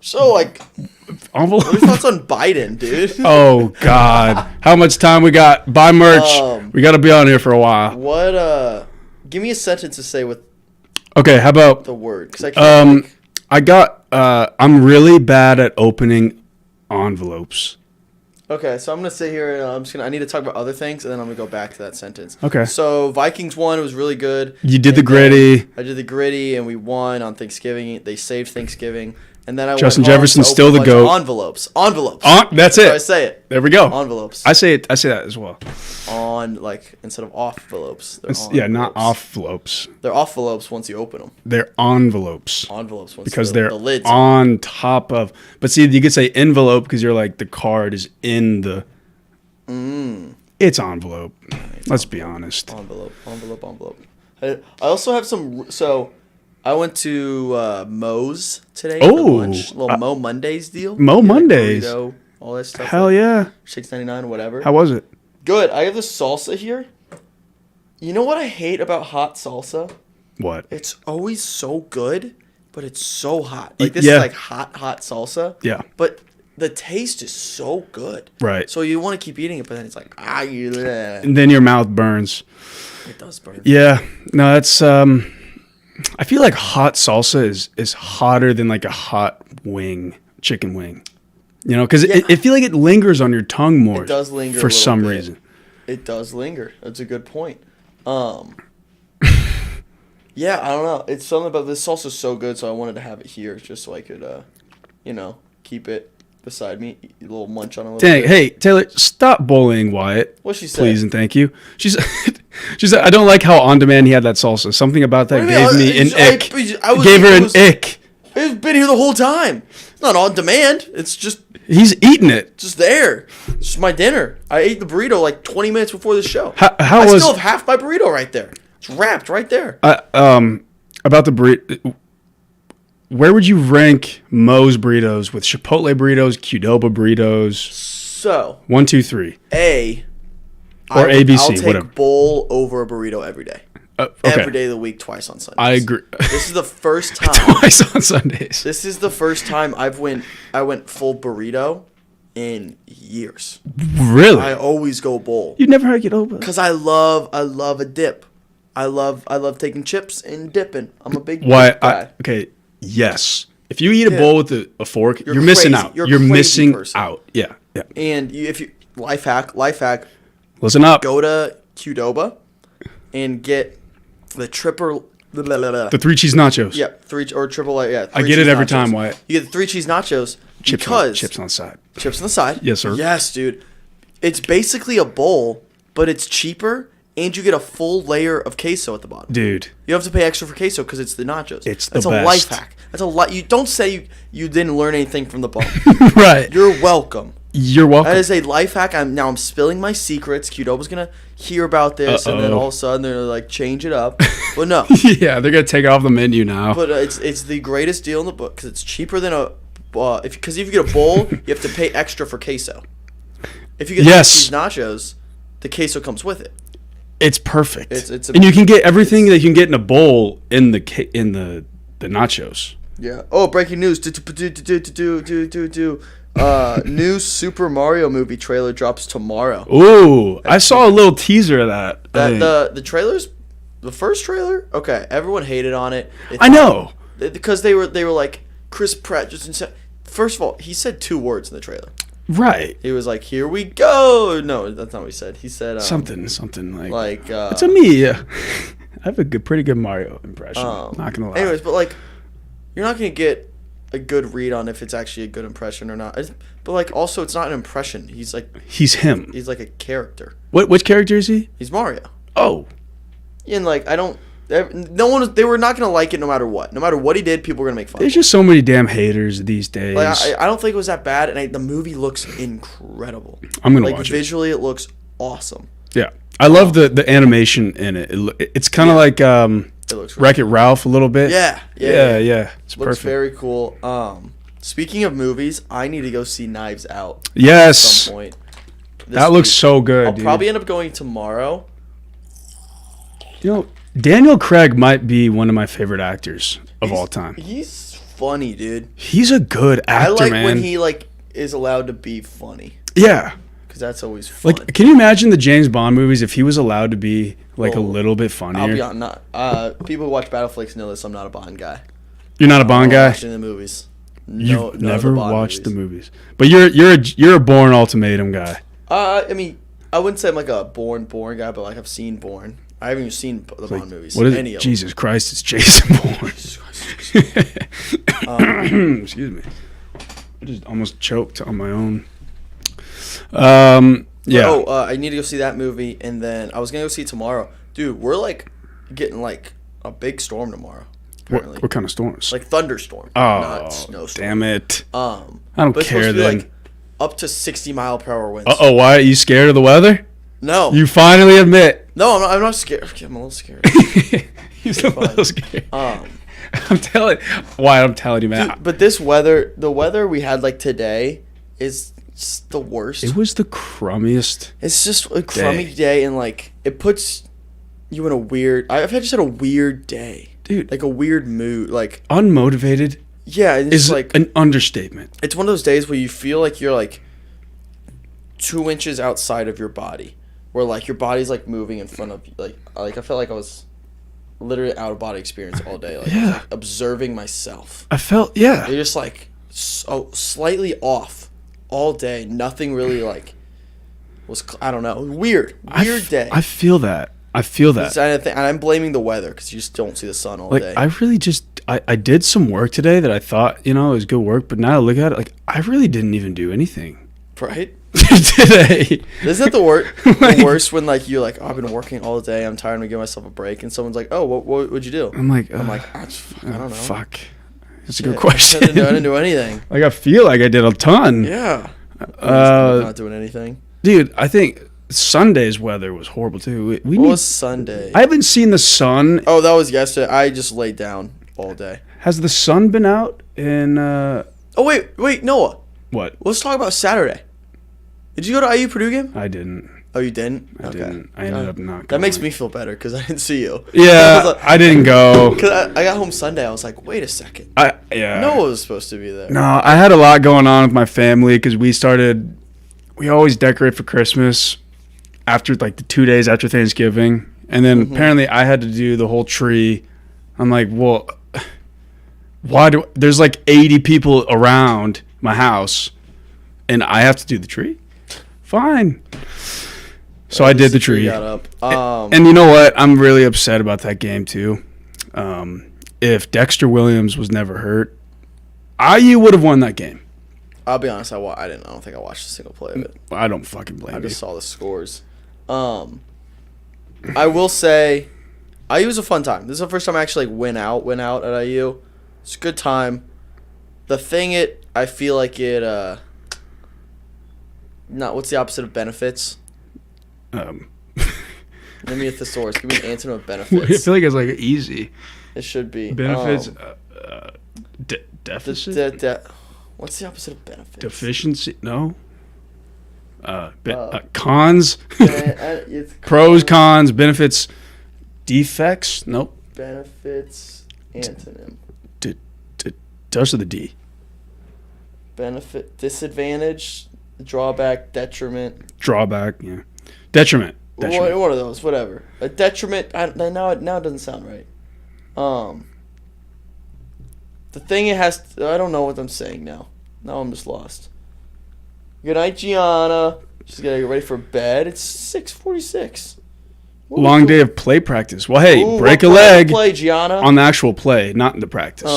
So, like, Envelope? what are your thoughts on Biden, dude? Oh, God. How much time we got? Buy merch. We got to be on here for a while. What, give me a sentence to say with Okay, how about, the word. Because I can't, I'm really bad at opening envelopes. Okay, so I'm gonna sit here and I need to talk about other things, and then I'm gonna go back to that sentence. Okay. So Vikings won. It was really good. You did the And gritty. then I did the gritty, and we won on Thanksgiving. They saved Thanksgiving, and then I Justin went home Jefferson's to still open the a bunch of GOAT. Envelopes. That's So I it. say it. There we go. Envelopes. I say that as well. Instead of off-envelopes. Yeah, not envelopes. They're off-envelopes once you open them. They're envelopes. Envelopes once Because the they're lid's on top of. But see, you could say envelope because you're like the card is in the. It's envelope. Let's be honest. Envelope. I also have some. So I went to Moe's today. Oh, for lunch. Little Mo Mondays deal. Mo Get, like, Mondays. burrito, all that stuff. Hell yeah. $6.99, whatever. How was it? Good. I have the salsa here. You know what I hate about hot salsa? What? It's always so good, but it's so hot. Like this Yeah. is like hot salsa. Yeah. But the taste is so good. Right. So you want to keep eating it, but then it's like it And then your mouth burns. does burn. Yeah. No, that's I feel like hot salsa is hotter than like a hot chicken wing. You know, because I feel like it lingers on your tongue more. It does linger for a little some bit. reason. It does linger. That's a good point. Yeah, I don't know. It's something about this salsa's so good, so I wanted to have it here just so I could, keep it beside me. Eat a little munch on a little Dang, bit. hey Taylor, stop bullying Wyatt. What'd she say? Please and thank you. She said, I don't like how on demand he had that salsa. Something about that What do you gave mean? me an ick. I was- Gave her it an was- ick. It's been here the whole time. It's not on demand. It's just He's eating it. there. It's just my dinner. I ate the burrito like 20 minutes before the show. How I was still have half my burrito right there. It's wrapped right there. about the burrito? Where would you rank Moe's burritos with Chipotle burritos, Qdoba burritos? So 1, 2, 3. Or ABC, I'll take whatever. bowl over a burrito every day. Okay. Every day of the week, twice on Sundays. I agree. This is the first time. Twice on Sundays. This is the first time I went full burrito in years. Really? I always go bowl You never had Qdoba? because I love a dip. I love taking chips and dipping. I'm a big Why? dip guy. Okay. Yes. If you eat a Yeah. bowl with a fork, you're You're missing crazy. out. You're a You're crazy missing person. out. Yeah. Yeah. And if you life hack, Listen up. go to Qdoba and get the triple. The 3 cheese nachos. Yeah, three or triple. Yeah, I three get it cheese every nachos. time, Wyatt. You get the 3 cheese nachos Chips because chips on the side. chips on the side. Yes, sir. Yes, dude. It's basically a bowl, but it's cheaper, and you get a full layer of queso at the bottom. Dude. You have to pay extra for queso because it's the nachos. It's the That's best. a life hack. That's a lot. You don't say you didn't learn anything from the ball. Right. You're welcome. You're welcome. That is a life hack. I'm spilling my secrets. Qdoba's gonna hear about this, and then all of a sudden they're like change it up. But no, Yeah, they're gonna take it off the menu now. but it's the greatest deal in the book because it's cheaper than a if you get a bowl, you have to pay extra for queso. If you get these nachos, the queso comes with it. It's perfect. It's and you can get everything that you can get in a bowl in the nachos. Yeah. Oh, breaking news! New Super Mario movie trailer drops tomorrow. Ooh, I saw a little teaser of that. The trailers, the first trailer. Okay, everyone hated on it. I know because they were like Chris Pratt just said. First of all, he said 2 words in the trailer. Right. He was like, "Here we go." No, that's not what he said. He said something like it's a me. I have a pretty good Mario impression. Not gonna lie. Anyways, but like, you're not gonna get a good read on if it's actually a good impression or not. But like, also, it's not an impression. He's him. He's like a character. Which character is he? He's Mario. Oh. And like, they were not gonna like it no matter what. No matter what he did, people were gonna make fun. There's just so many damn haters these days. Like, I don't think it was that bad, and the movie looks incredible. I'm gonna watch it. Visually, it looks awesome. Yeah, I love the animation in it. It's kind of like It looks Wreck-It Ralph a little bit. Yeah. It's Looks perfect. very cool. Speaking of movies, I need to go see Knives Out Yes, at some point. that looks so good. I'll dude. probably end up going tomorrow. You know, Daniel Craig might be one of my favorite actors of all time. He's funny, dude. He's a good actor, I like man. when he like is allowed to be funny Yeah. because that's always fun. Like, can you imagine the James Bond movies if he was allowed to be like a Oh, little bit funnier? I'll be on not. People who watch Battleflix know this. I'm not a Bond guy. You're not a Bond guy. Watching the movies. You've none of never the Bond watched the movies. movies, but you're a Bourne Ultimatum guy. I mean, I wouldn't say I'm like a Bourne guy, but like I've seen Bourne. I haven't even seen the Bond movies. What is any it? of Jesus Christ! It's Jason Bourne. Excuse me. I just almost choked on my own. Yeah. I need to go see that movie, and then I was gonna go see it tomorrow, dude. We're like getting like a big storm tomorrow. Apparently, What kind of storms? like thunderstorm, Oh, not snowstorm. damn it! I don't but it's care supposed to be, then. like, up to 60-mile-per-hour winds. Oh, why are you scared of the weather? No, You finally admit. no, I'm not scared. Okay, I'm a little scared. He's a little scared. Um, I'm telling you, man. dude, but this weather, the weather we had like today, is just the worst. It was the crummiest. It's just a crummy day, and like it puts you in a weird. I've just had a weird day, Dude. like a weird mood. Like Unmotivated yeah, and it's is like an understatement. it's one of those days where you feel like you're like 2 inches outside of your body, where like your body's like moving in front of you. Like I felt like I was literally out of body experience all day, like, Yeah. observing myself. I felt, yeah. You're just like so slightly off all day. Nothing really like was I don't know, weird day. I feel that. And I'm blaming the weather because you just don't see the sun all Like, day. I really just, I did some work today that I thought, it was good work, but now I look at it, like, I really didn't even do anything Right? today. Isn't it the Like- worst when like you're like, oh, I've been working all day, I'm tired, I'm gonna give myself a break, and someone's like, oh, what'd you do? I'm like, I don't know. Fuck. That's a Shit, good question. I didn't do anything. Like, I feel like I did a ton. Yeah. Uh, Not doing anything. Dude, I think Sunday's weather was horrible too. We What need, was Sunday? I haven't seen the sun. Oh, that was yesterday. I just laid down all day. Has the sun been out in, Oh, wait, Noah. what? Let's talk about Saturday. Did you go to IU Purdue game? I didn't. Oh, you didn't? I didn't. I ended up not That makes going. me feel better because I didn't see you. Yeah, I didn't go. Because I got home Sunday. I was like, wait a second. Yeah. Noah was supposed to be there. No, I had a lot going on with my family because we always decorate for Christmas after like the 2 days after Thanksgiving. And then apparently I had to do the whole tree. I'm like, well, there's like 80 people around my house and I have to do the tree? Fine. So I did the tree. Got up. And you know what? I'm really upset about that game too. If Dexter Williams was never hurt, IU would have won that game. I'll be honest. I don't think I watched a single play of it. I don't fucking blame I you. just saw the scores. I will say, IU was a fun time. This is the first time I actually like, went out at IU. It's a good time. I feel like it Not what's the opposite of benefits? Um, Give me a thesaurus. Give me an antonym of I benefits. feel like it's like easy It should be benefits. The- Deficit, what's the opposite of benefits? deficiency. No. Cons, It's pros, cons, benefits, defects. Nope. benefits antonym. Does with the D. Benefit, disadvantage, drawback, detriment. Drawback. Yeah. Detriment. Detriment. One of those, whatever. A detriment. Now it doesn't sound right. The thing it has. I don't know what I'm saying now. Now I'm just lost. Good night, Gianna. She's gotta get ready for bed. It's 6:46. Long day of play practice. Well, hey, break a leg Play, Gianna. on the actual play, not in the practice.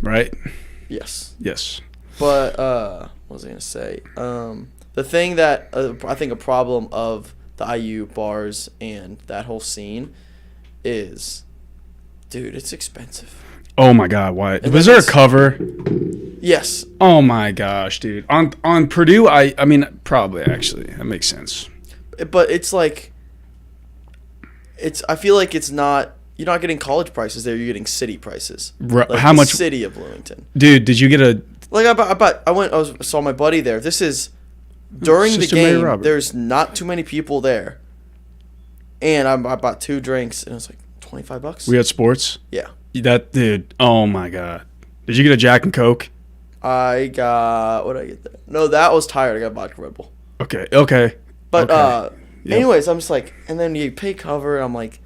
Right? Yes. Yes. But what was I gonna say? The thing that I think a problem of the IU bars and that whole scene is, dude, it's expensive. Oh my God! Why? And Was then there a it's- cover? Yes, Oh my gosh, dude! On Purdue, I mean, probably actually that makes sense. but it's like, I feel like it's not. You're not getting college prices there. You're getting city prices. Like How the much, City of Bloomington. dude? Did you get a? Like I saw my buddy there. This is during the Sister Mary game. Robert. There's not too many people there, and I bought 2 drinks, and it was like $25. We had sports. Yeah. That dude. Oh my God! Did you get a Jack and Coke? I got what did I get there? No, that was tired. I got vodka Red Bull. Okay. Okay. But Okay. Yep. anyways, I'm just like, and then you pay cover, and I'm like,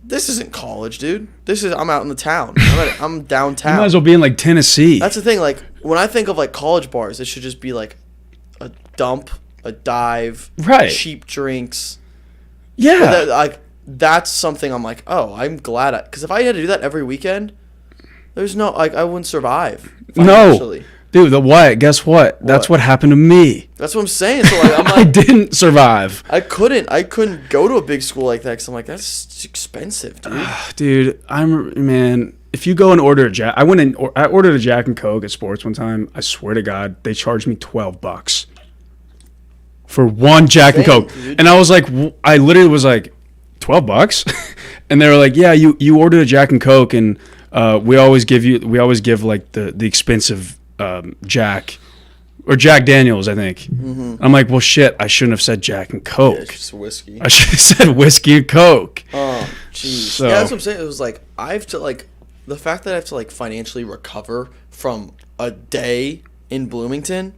this isn't college, dude. I'm out in the town. I'm You downtown. might as well be in like Tennessee. That's the thing. Like when I think of like college bars, it should just be like a dump, a dive, Right. cheap drinks. yeah. That's something I'm like, oh, I'm glad because if I had to do that every weekend, there's no like I wouldn't survive. No. financially. Dude, the what? Guess what? That's what happened to me. That's what I'm saying. So like I'm I like, didn't survive. I couldn't go to a big school like that because I'm like, that's expensive, dude. Dude, man. If you go and order a Jack, I ordered a Jack and Coke at Sports one time. I swear to God, they charged me $12 for one Jack and Dang, Coke, dude. and I was like, I literally was like, $12, and they were like, yeah, you ordered a Jack and Coke, and we always give like the expensive Jack. Or Jack Daniels, I think. Mm-hmm. I'm like, well, shit, I shouldn't have said Jack and Coke. Yeah, it's just whiskey. I should have said whiskey and Coke. Oh, jeez. So- Yeah, that's what I'm saying. It was like I have to like the fact that I have to like financially recover from a day in Bloomington.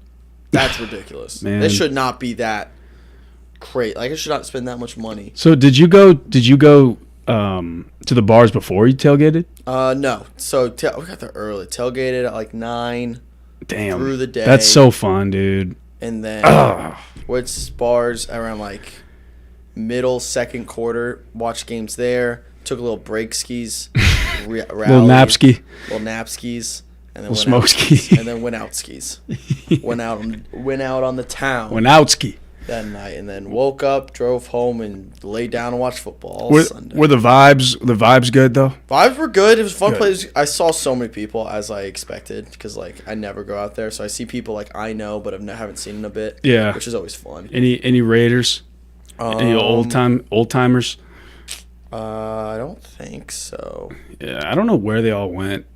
That's ridiculous. Man. It should not be that crazy. Like I should not spend that much money. So did you go to the bars before you tailgated? No. So we got there early. Tailgated at like 9, Damn. Through the day. That's so fun, dude. and then Ugh. went bars around like middle second quarter. Watched games there. Took a little break skis. Little napski. Little nap skis, and then Little went smoke out, skis. and then went out skis. went out on the town Went out ski. that night, and then woke up, drove home, and laid down and watched football all Were Sunday. the vibes good though? Vibes were good. It was a fun Good. place. I saw so many people as I expected because like I never go out there, so I see people like I know but haven't seen in a bit. Yeah. which is always fun. Any Raiders? Any old timers? I don't think so. Yeah, I don't know where they all went.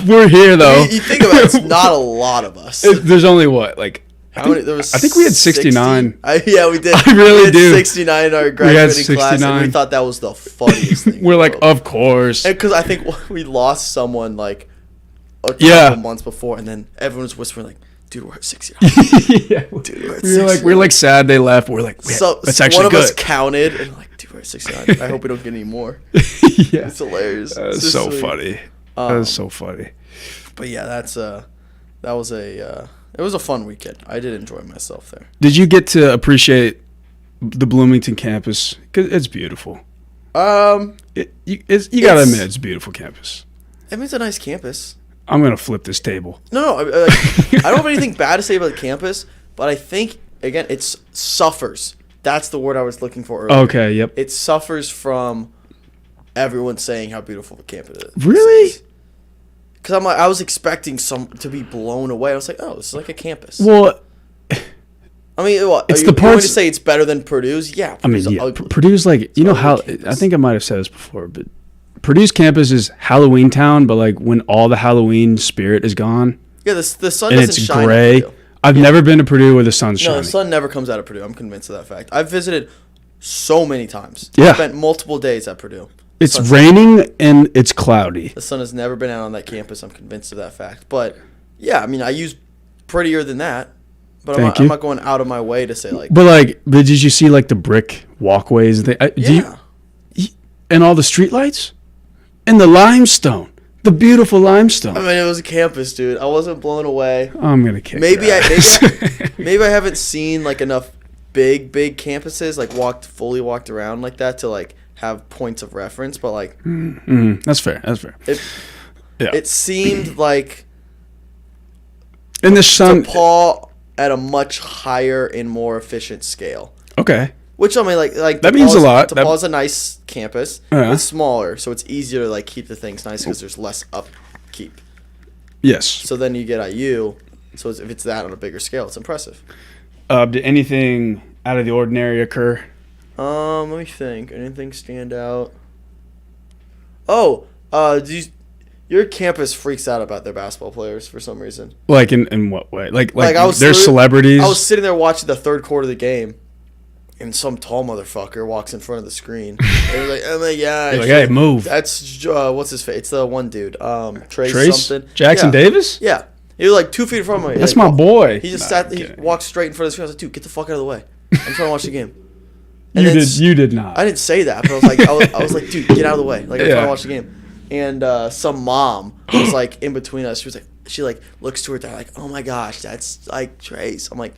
We're here though. You think about it, it's not a lot of us. There's only what, like How many? There was I think we had 69. 60? Yeah, we did. I really we had do. 69 in our graduating class, and 69. we thought that was the funniest thing. We're like, of course. because I think we lost someone like a couple Yeah. months before, and then everyone was whispering like, "Dude, we're at 69." Yeah. Dude, we're at We're 69. like sad they left. We're like, So that's one actually of good. us counted, and like, "Dude, we're at 69." I hope we don't get any more. Yeah. It's hilarious. That's It's so sweet. funny. That's so funny. But yeah, that was it was a fun weekend. I did enjoy myself there. Did you get to appreciate the Bloomington campus? 'Cause it's beautiful. You gotta It's- admit, it's a beautiful campus. I mean, it's a nice campus. I'm gonna flip this table. No, I don't have anything bad to say about the campus, but I think again it suffers. That's the word I was looking for earlier. Okay. Yep. It suffers from everyone saying how beautiful the campus is. Really? Because I was expecting some to be blown away. I was like, oh, this is like a campus. Well, I mean, what? It's Are the you going parts- to say it's better than Purdue's? Yeah. I mean, Purdue's yeah, ugly. Purdue's like, you know ugly how, campus. I think I might have said this before, but Purdue's campus is Halloween town, but like when all the Halloween spirit is gone Yeah, the sun and doesn't it's shine gray. at Purdue. I've never been to Purdue where the sun's No, shining. the sun never comes out of Purdue. I'm convinced of that fact. I've visited so many times. Yeah. I spent multiple days at Purdue. It's Sun's- raining and it's cloudy. The sun has never been out on that campus. I'm convinced of that fact. But yeah, I mean, I use prettier than that. But Thank I'm you. not going out of my way to say like, But did you see like the brick walkways? Do yeah. and all the streetlights? And the limestone. The beautiful limestone. I mean, it was a campus, dude. I wasn't blown away. I'm going to kick Maybe your I ass. maybe I haven't seen like enough big campuses like fully walked around like that to like have points of reference. But like That's fair. That's fair. it, Yeah. it seemed like And the sun. DePaul at a much higher and more efficient scale. Okay. Which I mean, like That means a lot. DePaul's a nice campus. Yeah. It's smaller, so it's easier to like keep the things nice because there's less upkeep. Yes. So then you get IU. So if it's that on a bigger scale, it's impressive. Did anything out of the ordinary occur? Let me think. Anything stand out? Oh, your campus freaks out about their basketball players for some reason. Like in what way? Like I was they're celebrities. I was sitting there watching the third quarter of the game, and some tall motherfucker walks in front of the screen. They were like, "Oh my god!" You're like, hey, move. That's what's his face? It's the one dude. Trace something. Jackson Yeah. Davis? Yeah, he was like 2 feet from me. That's like, my boy. He just Nah, sat. I'm He kidding. walked straight in front of the screen. I was like, "Dude, get the fuck out of the way! I'm trying to watch the game." You did not. I didn't say that, but I was like, I was like, dude, get out of the way. Like, I'm trying Yeah. to watch the game. And some mom was like in between us. She was like, she like looks to her dad like, oh my gosh, that's like Trace. I'm like,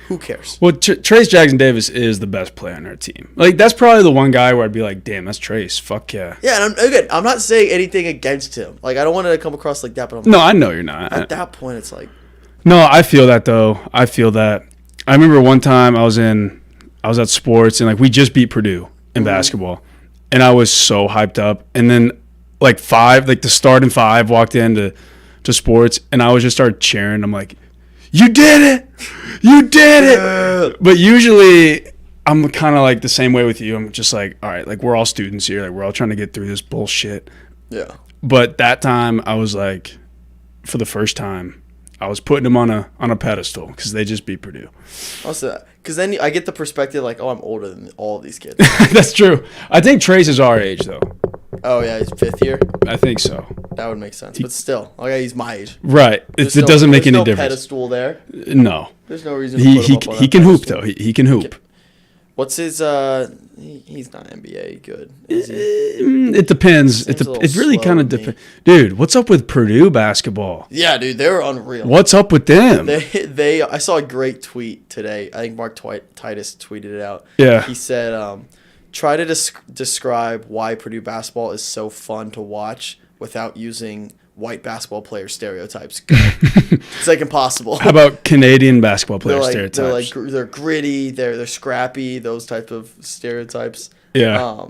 who cares? Well, Trace Jackson Davis is the best player on our team. Like that's probably the one guy where I'd be like, damn, that's Trace. Fuck yeah. Yeah, and I'm not saying anything against him. Like, I don't want to come across like that, but I'm No, I know you're not. at that point, it's like, No, I feel that though. I feel that. I remember one time I was at sports and like we just beat Purdue in basketball, and I was so hyped up. And then like the starting five walked into sports, and I was just started cheering. I'm like, "You did it! You did it!" But usually I'm kind of like the same way with you. I'm just like, all right, like we're all students here. Like we're all trying to get through this bullshit. yeah. But that time I was like, for the first time, I was putting them on a pedestal because they just beat Purdue. Also, because then I get the perspective like, oh, I'm older than all of these kids. That's true. I think Trace is our age though. Oh yeah, he's 5th year. I think so. That would make sense. But still, okay, he's my age. Right. There's It doesn't make there's any no difference. Pedestal there. No. There's no reason. To put him up on He that can hoop pedestal. though. He can hoop. What's his? He's not NBA good. Is he? It depends. Seems a little It really slow kind of to me. depends. Dude, what's up with Purdue basketball? Yeah, dude, they were unreal. What's up with them? I saw a great tweet today. I think Mark Titus tweeted it out. Yeah. He said, "Try to describe why Purdue basketball is so fun to watch without using white basketball player stereotypes." It's like impossible. How about Canadian basketball player They're stereotypes? they're gritty. They're scrappy. Those type of stereotypes. Yeah.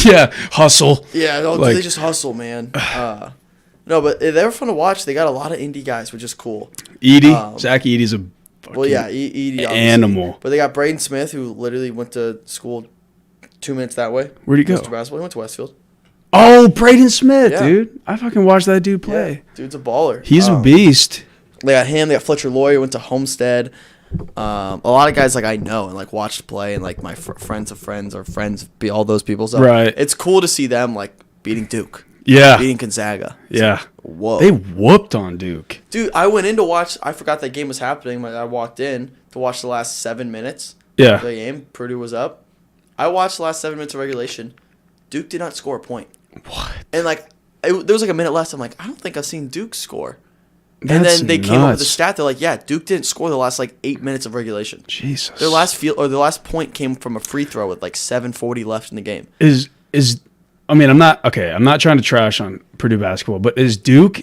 Yeah. Hustle. Yeah, Like- they just hustle, man. No, but they were fun to watch. They got a lot of indie guys, which is cool. Edie. Zach Edie's a fucking Well, yeah, Edie, obviously. animal. But they got Braden Smith, who literally went to school 2 minutes that way. Where'd he go? Mr. Basketball. He went to Westfield. Oh, Braden Smith, Yeah. dude. I fucking watched that dude Yeah, play. dude's a baller. He's a beast. They got him. They got Fletcher Lawyer, went to Homestead. A lot of guys like I know and like watched play, and like my friends of friends or friends be all those people. So Right. it's cool to see them like beating Duke, Yeah. beating Gonzaga. Yeah. Whoa, They whooped on Duke. dude! I went in to watch. I forgot that game was happening. I walked in to watch the last 7 minutes. Yeah. The game. Purdue was up. I watched the last 7 minutes of regulation. Duke did not score a point. What? And like, there was like a minute left. I'm like, I don't think I've seen Duke score. And That's then they came up with a nuts. stat. They're like, yeah, Duke didn't score the last like 8 minutes of regulation. Jesus. Their last point came from a free throw with like 7:40 left in the game. is I mean, I'm not trying to trash on Purdue basketball, but is Duke,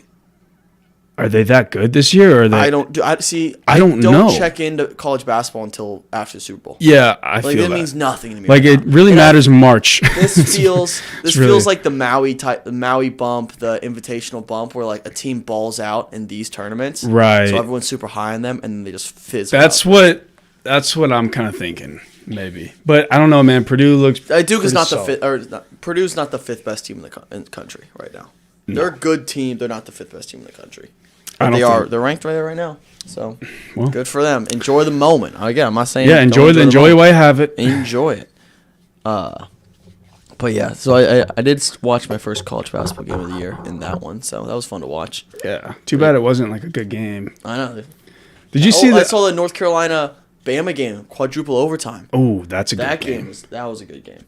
are they that good this year or are they I don't see. I don't know. check into college basketball until after the Super Bowl. Yeah, I Like feel that that. means nothing to me. Like right it now. really And matters in March. This feels really- like the Maui bump, the invitational bump, where like a team balls out in these tournaments, Right. So everyone's super high on them, and then they just fizz. That's out. That's what I'm kind of thinking, maybe. But I don't know, man. Purdue looks. Duke is pretty not the solid. fifth, or not, Purdue's not the fifth best team in the country right now. They're a good team. They're not the fifth best team in the country. I But don't they are. think- They're ranked right there right now. So Well. good for them. Enjoy the moment. Again, I'm not saying Yeah, don't enjoy the while moment. you have it. Enjoy it. But yeah, so I did watch my first college basketball game of the year in that one, so that was fun to watch. Yeah. Too bad it wasn't like a good game. I know. Did you see I that? saw the North Carolina Bama game, quadruple overtime. Oh, that's a That good game game. was a good game.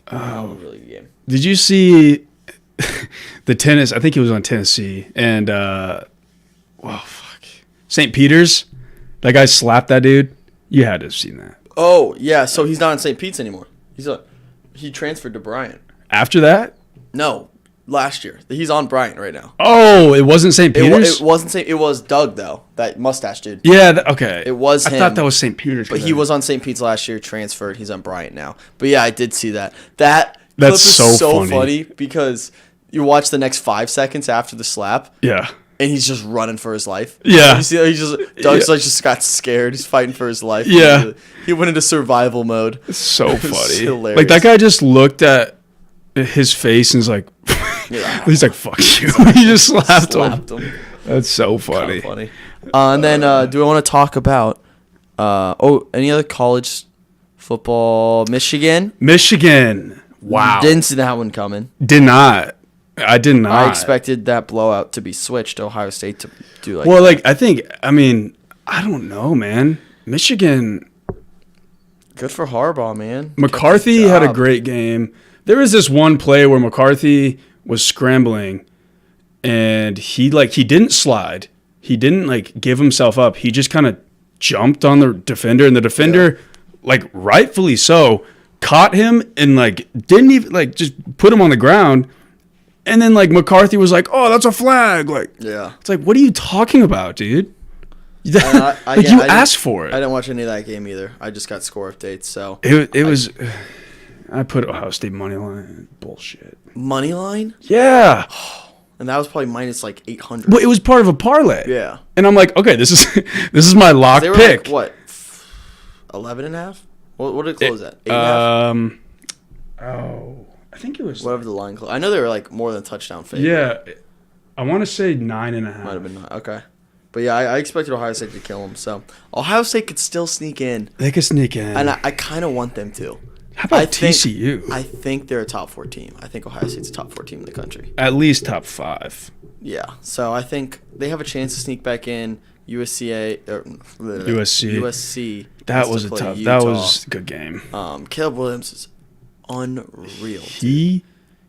That was a really good game. Did you see the tennis? I think he was on Tennessee and fuck, St. Peter's. That guy slapped that dude. You had to have seen that. Oh yeah, so he's not in St. Pete's anymore. He transferred to Bryant. After that, No, last year. He's on Bryant right now. oh, it wasn't St. Peter's. It wasn't St. It was Doug though, that mustache dude. Yeah. Okay. It was I him. thought that was St. Peter's. But he was on St. Pete's last year, transferred. He's on Bryant now. But yeah, I did see that. That clip That's is so funny because you watch the next 5 seconds after the slap, Yeah. and he's just running for his life. Yeah. You see, Doug's like just got scared. He's fighting for his life. Yeah. He went into survival mode. So It's funny. hilarious. Like that guy just looked at his face and was like, Yeah. he's like, "Fuck you." He just slapped him. Slapped him. That's so Kinda funny. funny. And then do I want to talk about any other college football? Michigan. Michigan. Wow. Didn't see that one coming. Did not. I did not. I expected that blowout to be switched to Ohio State to do like. Well, like I mean, I don't know, man. Michigan. Good for Harbaugh, man. McCarthy Good had a job. great game. There was this one play where McCarthy was scrambling, and he didn't slide. He didn't like give himself up. He just kind of jumped on the defender, and the defender, like rightfully so, caught him and like didn't even like just put him on the ground. And then like McCarthy was like, "Oh, that's a flag!" Like, Yeah. it's like, what are you talking about, dude? I like you didn't- asked for it. I didn't watch any of that game either. I just got score updates. So It was. I put Ohio State money line. Bullshit. money line, Yeah. and that was probably minus like 800. Well, it was part of a parlay. Yeah. And I'm like, okay, this is my lock They were pick. like what, 11 and a half? What did it close at? 8.5. I think it was. Whatever the line closed. I know they were like more than touchdown favorite. Yeah, I want to say 9.5. Might have been not. Okay. But yeah, I expected Ohio State to kill them. So Ohio State could still sneak in, They could sneak in. and I kind of want them to. How about I think- TCU? I think they're a top 4 team. I think Ohio State's a top 4 team in the country. At least top 5. Yeah. So I think they have a chance to sneak back in. USC. That has was to a play tough. Utah. That was a good game. Caleb Williams is unreal.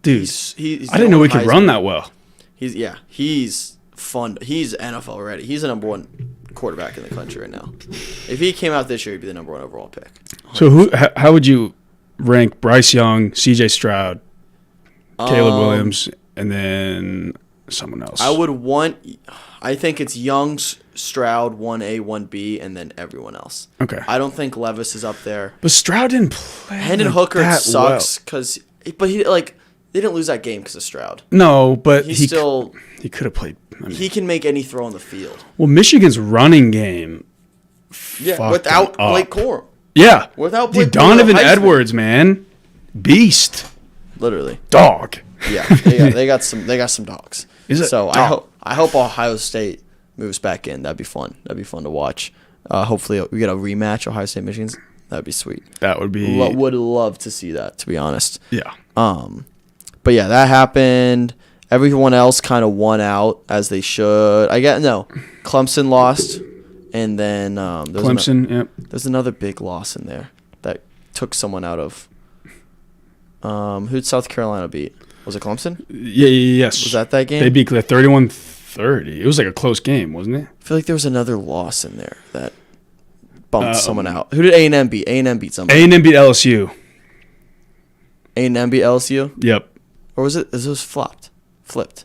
Dude, He's I didn't know we could run that well. He's fun. He's NFL ready. He's the number 1 quarterback in the country right now. If he came out this year, he'd be the number 1 overall pick. So how would you rank Bryce Young, C.J. Stroud, Caleb Williams, and then someone else? I think it's Young, Stroud, 1A, 1B, and then everyone else. Okay. I don't think Levis is up there. But Stroud didn't play. Hendon like Hooker that sucks but he they didn't lose that game because of Stroud. No, but He could have played. I mean, he can make any throw on the field. well, Michigan's running game. Yeah, fucked without him up. Blake Corum. Yeah, Without Dude, Blake Corum, Donovan Heisman. Edwards, man, beast, Literally. dog. Yeah, they got some dogs. Is it- So dog. I hope Ohio State moves back in. That'd be fun. That'd be fun to watch. Hopefully we get a rematch, Ohio State Michigan's. That'd be sweet. That would be. Would love to see that, to be honest. Yeah. But yeah, that happened. Everyone else kind of won out as they should. Clemson lost, and then Clemson. Yep. there's another big loss in there that took someone out of. Who'd South Carolina beat? Was it Clemson? Yeah. Yes. Was that game? They beat 31-30. It was like a close game, wasn't it? I feel like there was another loss in there that bumped someone out. Who did A&M beat? A&M beat somebody. A&M beat LSU. A&M beat LSU? Yep. Or was it flipped?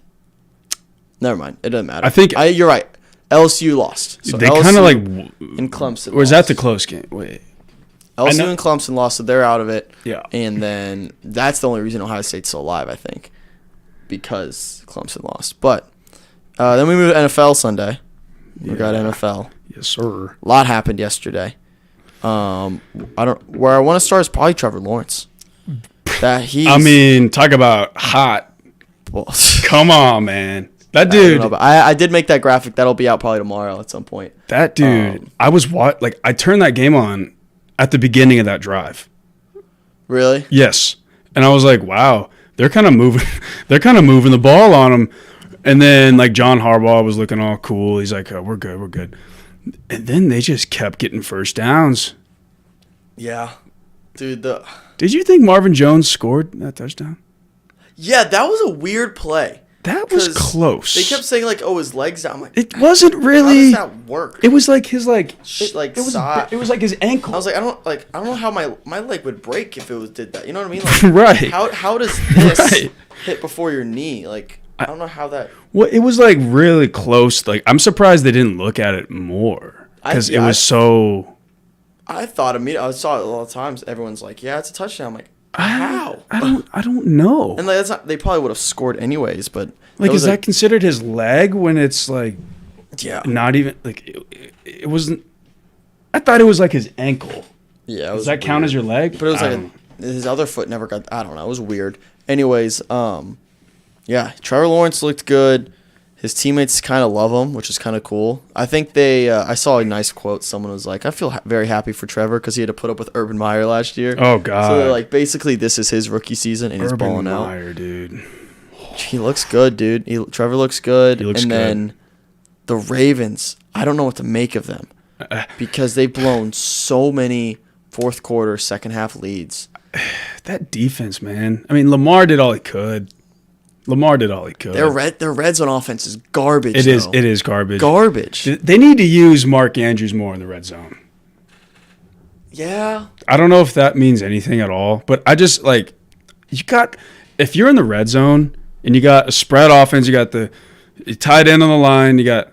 Never mind. It doesn't matter. I think- you're right. LSU lost. So They LSU kind of like. and Clemson Or is that lost. the close game? Wait. LSU know- and Clemson lost, so they're out of it. Yeah. And then that's the only reason Ohio State's still alive, I think, because Clemson lost. But then we moved to NFL Sunday. We got NFL. Yes, sir. A lot happened yesterday. Where I want to start is probably Trevor Lawrence. I mean, talk about hot. Well, Come on, man. That I don't dude. know, but I did make that graphic. That'll be out probably tomorrow at some point. That dude. I was I turned that game on at the beginning of that drive. Really? Yes. And I was like, wow, they're kind of moving the ball on him. And then like John Harbaugh was looking all cool. He's like, oh, we're good. And then they just kept getting first downs. Yeah, dude. Did you think Marvin Jones scored that touchdown? Yeah, that was a weird play. That was 'Cause close. They kept saying like, "Oh, his legs down." I'm like, It wasn't how really. does that work? It was like his Like it was side. it was like his ankle. I was like, I don't know how my leg would break if it did that. You know what I mean? Like, Right. How does this Right. hit before your knee? Like, I don't know how that. Well, it was like really close. Like I'm surprised they didn't look at it more because it was so. I thought immediately. I saw it a lot of times. Everyone's like, "Yeah, it's a touchdown." I'm like, how? I don't know. And like, that's not. They probably would have scored anyways. But Like, was is that considered his leg when it's like yeah, not even like it wasn't? I thought it was like his ankle. yeah? It Does was that count weird. as your leg? But it was I like don't- his other foot never got. I don't know. It was weird. Anyways, yeah, Trevor Lawrence looked good. His teammates kind of love him, which is kind of cool. I think they. I saw a nice quote. Someone was like, "I feel very happy for Trevor because he had to put up with Urban Meyer last year." Oh God! So they're like, basically, this is his rookie season, and he's Urban balling out. Meyer, dude. He looks good, dude. Trevor looks good. He looks and good. then the Ravens, I don't know what to make of them because they've blown so many fourth quarter, second half leads. That defense, man. I mean, Lamar did all he could. Their red zone offense is garbage. It is. though. It is garbage. Garbage. They need to use Mark Andrews more in the red zone. Yeah. I don't know if that means anything at all, but I just like if you're in the red zone and you got a spread offense, you got the tight end on the line, you got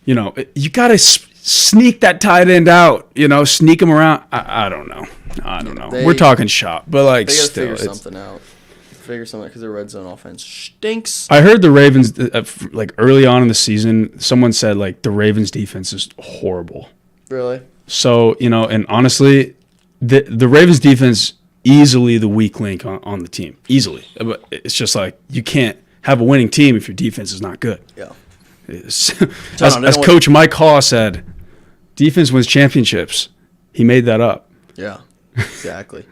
to sneak that tight end out, sneak him around. I don't know. We're talking shop, but like They got to still, figure something out. Because their red zone offense stinks. I heard the Ravens like early on in the season, someone said like the Ravens defense is horrible. Really? So, and honestly, the Ravens defense easily the weak link on the team. Easily. But it's just like you can't have a winning team if your defense is not good. Yeah. As Coach Mike Haw said, defense wins championships. He made that up. Yeah. Exactly.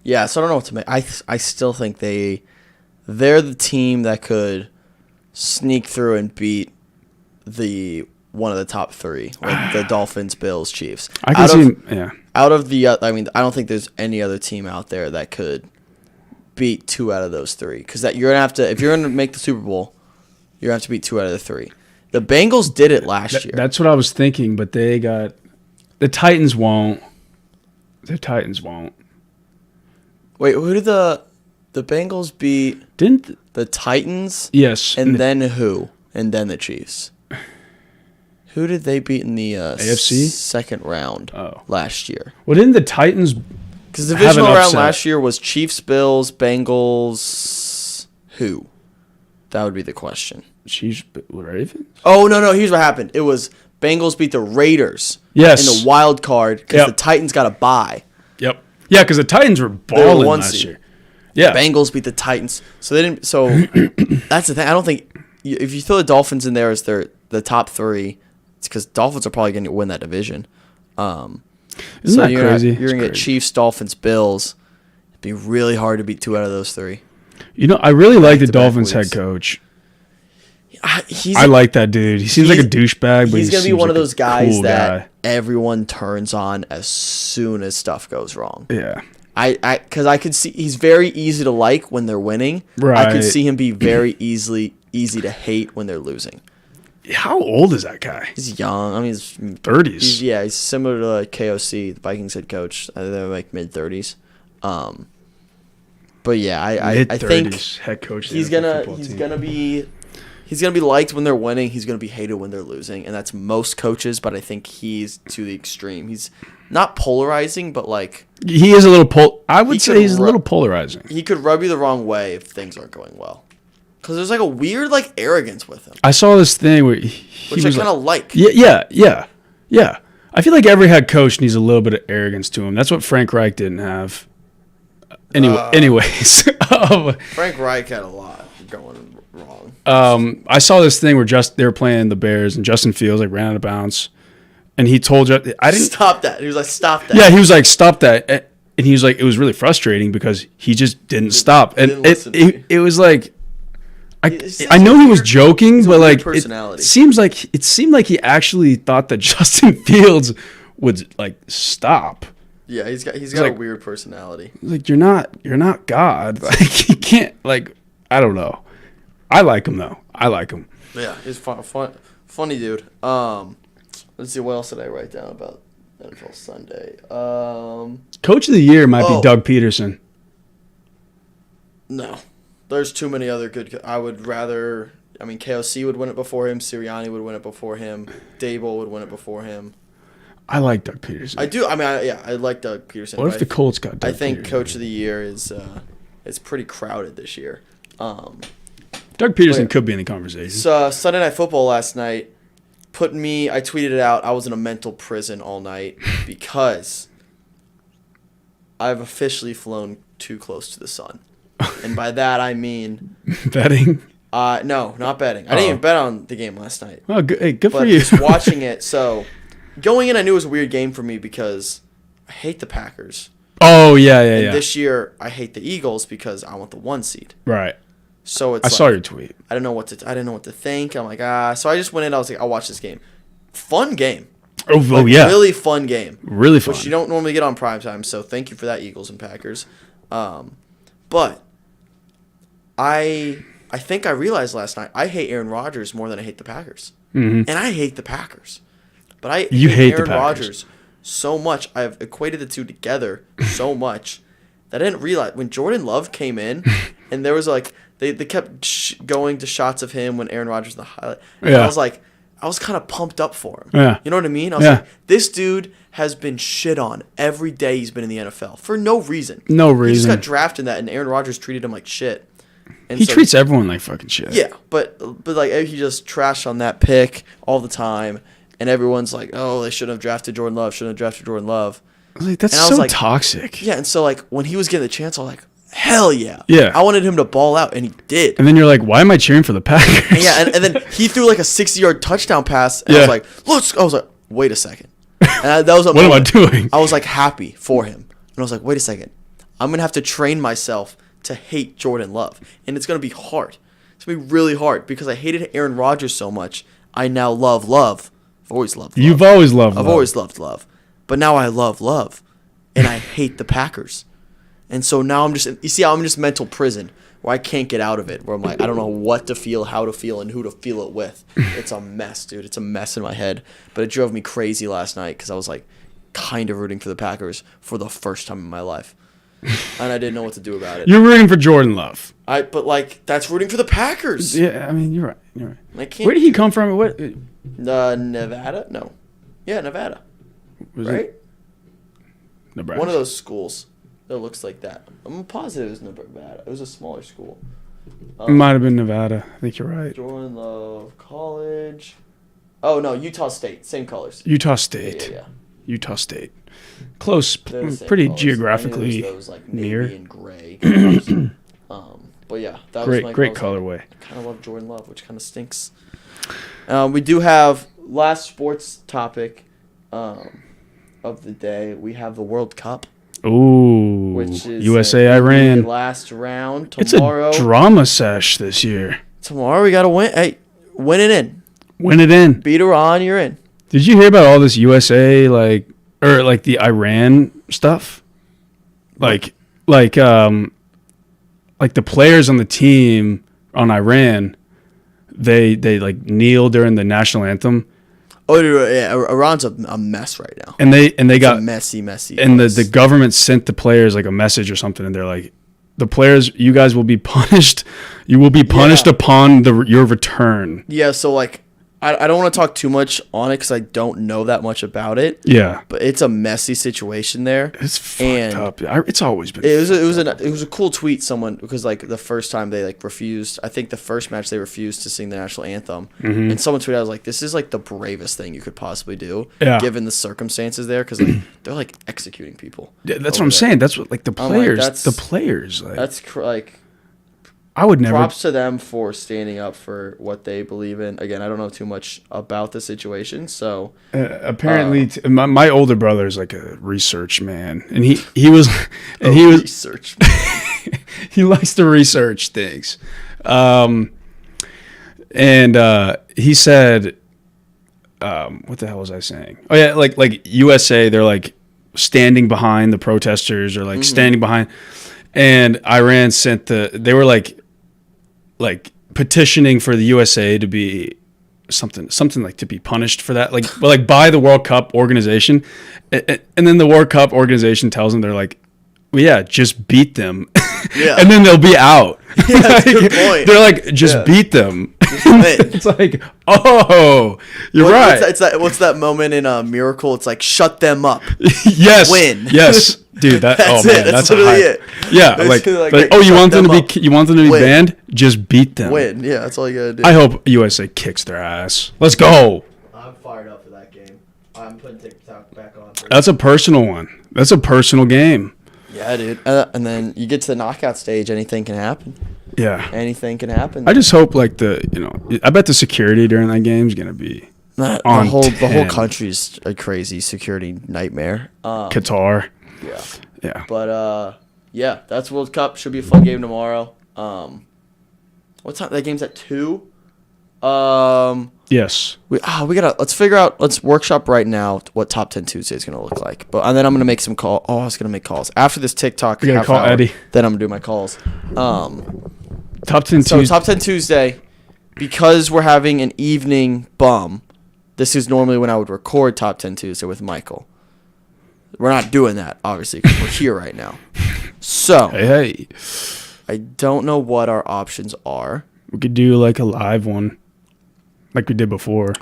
Yeah, so I don't know what to make. I still think they're the team that could sneak through and beat one of the top three, like the Dolphins, Bills, Chiefs. I can see, yeah. Out of the, I don't think there's any other team out there that could beat two out of those three. Because you're gonna have to, if you're gonna make the Super Bowl, you're gonna have to beat two out of the three. The Bengals did it last year. That's what I was thinking, but the Titans won't. The Titans won't. Wait, who did the Bengals beat? Didn't The Titans? yes, And then who? And then the Chiefs. Who did they beat in the AFC? second round last year? well, didn't the Titans? Because the divisional Have an round upset. last year was Chiefs, Bills, Bengals. Who? That would be the question. Chiefs, Ravens. Oh, no. Here's what happened. It was Bengals beat the Raiders Yes. in the wild card because Yep. the Titans got a bye. Yep. Yeah, because the Titans were were balling one last seed. year. Yeah. Bengals beat the Titans. So they didn't. So that's the thing. I don't think if you throw the Dolphins in there as the top three, it's because Dolphins are probably going to win that division. Isn't So that you're crazy? You're It's gonna get crazy. Chiefs, Dolphins, Bills. It'd be really hard to beat two out of those three. I really like the Back-to-back Dolphins weeks. head coach. He's I like that dude. He seems like a douchebag, but he's gonna be seems one of like a those guys cool that guy. everyone turns on as soon as stuff goes wrong. Yeah. Because I could see he's very easy to like when they're winning. I Right. could see him be very easy to hate when they're losing. How old is that guy? He's young. I mean, he's 30s. yeah, he's similar to like KOC, the Vikings head coach. They're like mid-30s. But yeah, I think Mid-30s head coach. of the he's NFL football team. gonna be liked when they're winning. He's gonna be hated when they're losing, and that's most coaches. But I think he's to the extreme. He's not polarizing, but like He is a little I would He say could he's a little polarizing. he could rub you the wrong way if things aren't going well. Because there's like a weird like arrogance with him, I saw this thing where he which I was kind of like. Yeah. I feel like every head coach needs a little bit of arrogance to him. That's what Frank Reich didn't have. Anyways, Frank Reich had a lot going wrong. I saw this thing where they were playing the Bears and Justin Fields like ran out of bounds, and he told you I didn't Stop that. He was like, stop that. Yeah, he was like, stop that. And he was like, it was really frustrating because he just didn't stop. And didn't listen to me. it was like, He's I know he was weird- joking, he's a but weird like, personality. it seemed like he actually thought that Justin Fields would like stop. Yeah, he's got like- a weird personality. Like, you're not God. Like, you can't, like, I don't know. I like him though. I like him. Yeah, he's funny dude. Let's see, what else did I write down about NFL Sunday? Coach of the year might be Oh. Doug Peterson. No. There's too many other good. I would rather. I mean, KOC would win it before him. Sirianni would win it before him. Dable would win it before him. I like Doug Peterson. I do. I mean, I like Doug Peterson. What if but the Colts got Doug I think Peterson? Coach of the Year is pretty crowded this year. Doug Peterson Wait. could be in the conversation. So Sunday Night Football last night put me. I tweeted it out. I was in a mental prison all night because I've officially flown too close to the sun, and by that I mean Betting. no, not betting. I didn't even bet on the game last night. Oh, good, hey, good for But you. just watching it, so going in, I knew it was a weird game for me because I hate the Packers. Oh yeah, yeah, And yeah. this year, I hate the Eagles because I want the 1 seed. Right. So it's I like, saw your tweet. I didn't know what to think. I'm like, so I just went in. I was like, I'll watch this game. Fun game. Oh, Like, yeah. Really fun game. Really fun. Which you don't normally get on primetime. So thank you for that, Eagles and Packers. But I think I realized last night I hate Aaron Rodgers more than I hate the Packers. Mhm. And I hate the Packers. But I You hate the Aaron Packers. Rodgers so much. I've equated the two together so much that I didn't realize when Jordan Love came in and there was like they kept going to shots of him when Aaron Rodgers was the highlight. And Yeah. I was kind of pumped up for him. Yeah. You know what I mean? I was Yeah. like, this dude has been shit on every day he's been in the NFL for no reason. No He just reason. got drafted in that, and Aaron Rodgers treated him like shit. And He so- treats everyone like fucking shit. yeah, but like he just trashed on that pick all the time, and everyone's like, oh, they shouldn't have drafted Jordan Love. Shouldn't have drafted Jordan Love. I was like, that's And I was so like- toxic. Yeah, and so like when he was getting the chance, I was like, hell yeah. Yeah. I wanted him to ball out, and he did. And then you're like, why am I cheering for the Packers? And yeah, and then he threw like a 60-yard touchdown pass, and I Yeah. was like, let's. I was like, wait a second. And that was a What am I moment. doing? I was like happy for him, and I was like, wait a second. I'm gonna have to train myself to hate Jordan Love, and it's gonna be hard. It's gonna be really hard because I hated Aaron Rodgers so much. I now love Love. I've always loved Love. You've always loved I've Love. always loved Love, but now I love Love, and I hate the Packers, and so now I'm just mental prison where I can't get out of it. Where I'm like, I don't know what to feel, how to feel, and who to feel it with. It's a mess, dude. It's a mess in my head. But it drove me crazy last night because I was like, kind of rooting for the Packers for the first time in my life, and I didn't know what to do about it. You're rooting for Jordan Love. But like that's rooting for the Packers. Yeah, I mean, you're right. You're right. I can't. Where did he come from? What Nevada? No. Yeah, Nevada. was Right? it? Nebraska. One of those schools that looks like that. I'm positive it was Nevada. It was a smaller school. It might have been Nevada. I think you're right. Jordan Love College. Oh no, Utah State. Same colors. Utah Yeah, State. yeah. Utah State. Close. They're the same Pretty colors. I knew it geographically was those, like, navy near. and gray colors. But yeah, that was Great I was like, colorway. I kind of love Jordan Love, which kind of stinks. We do have last sports topic of the day. We have the World Cup, Ooh. which is USA, the Iran. last round It's tomorrow. a drama sesh this year. Tomorrow we gotta win. Hey, win it in. Win it in. Beat Iran, you're in. Did you hear about all this USA or the Iran stuff? Like the players on the team on Iran, they like kneel during the national anthem, Oh, yeah, Iran's a mess right now. and they It's got a messy. and place. the government sent the players like a message or something, and they're like, the players, you guys will be punished. You will be punished Yeah. upon your return. Yeah, so like I don't want to talk too much on it because I don't know that much about it. Yeah, But it's a messy situation there. it's fucked And up. It's always been. It was a cool tweet. Someone, because like the first time they like refused. I think the first match they refused to sing the national anthem, and someone tweeted, "I was like, this is like the bravest thing you could possibly do, Yeah. given the circumstances there, because like they're like executing people." Yeah, that's what over I'm there. saying. That's what like the I'm like, players. that's- the players. Like, Like I would never. props to them for standing up for what they believe in. Again, I don't know too much about the situation, so Apparently, my older brother is like a research man, and he was, and he was research. he likes to research things, and he said, what the hell was I saying? Oh yeah, like USA, they're like standing behind the protesters or like standing behind, and Iran sent they were like petitioning for the USA to be something like to be punished for that, like but like by the World Cup organization, and then the World Cup organization tells them, they're like, well, yeah, just beat them, Yeah. and then they'll be out. Yeah, that's a good point. They're like, just Yeah. beat them. win. It's like, oh, you're right. What's that moment in Miracle? It's like, shut them up. Yes, Win. Yes, dude. That That's oh man, it. that's That's a literally hype. it. Yeah, It's like, like, oh, you shut want them to them be up. you want them to be Win. banned? Just beat them. Win. Yeah, that's all you gotta do. I hope USA kicks their ass. Let's go. I'm fired up for that game. I'm putting TikTok back on. That's a personal one. That's a personal game. Yeah, dude. And then you get to the knockout stage, anything can happen. Yeah. Anything can happen. I just hope like I bet the security during that game is gonna be the on whole 10. country's a crazy security nightmare. Qatar. Yeah. Yeah. But yeah, that's World Cup. Should be a fun game tomorrow. What time? That game's at 2. Yes. Let's figure out, let's workshop right now what Top 10 Tuesday is gonna look like. And then I'm gonna make some call. Oh, I was gonna make calls after this TikTok. You gotta half call hour, Eddie. Then I'm gonna do my calls. Top 10 So Tuesday. Top 10 Tuesday, because we're having an evening bum. This is normally when I would record Top 10 Tuesday with Michael. We're not doing that, obviously, because we're here right now. So Hey, I don't know what our options are. we could do like a live one, like we did before.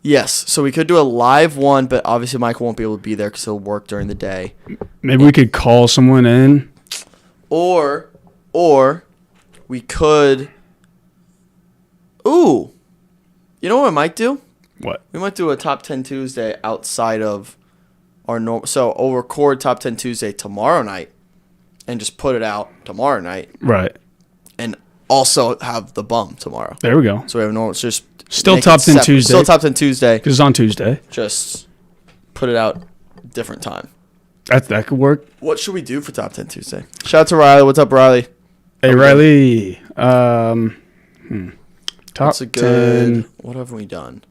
Yes, so we could do a live one, but obviously Michael won't be able to be there because he'll work during the day. Maybe we could call someone in. Or we could. Ooh, you know what I might do? What? We might do a Top 10 Tuesday outside of our normal. So I'll record Top 10 Tuesday tomorrow night, and just put it out tomorrow night, Right. and also have the bum tomorrow. There we go. So we have normal. It's just Still make it Top 10 separate. Tuesday. Still Top 10 Tuesday. Because it's on Tuesday. Just put it out different time. That could work. What should we do for Top 10 Tuesday? Shout out to Riley. What's up, Riley? Hey, Okay. Riley. Top What's a good? 10. What have we done?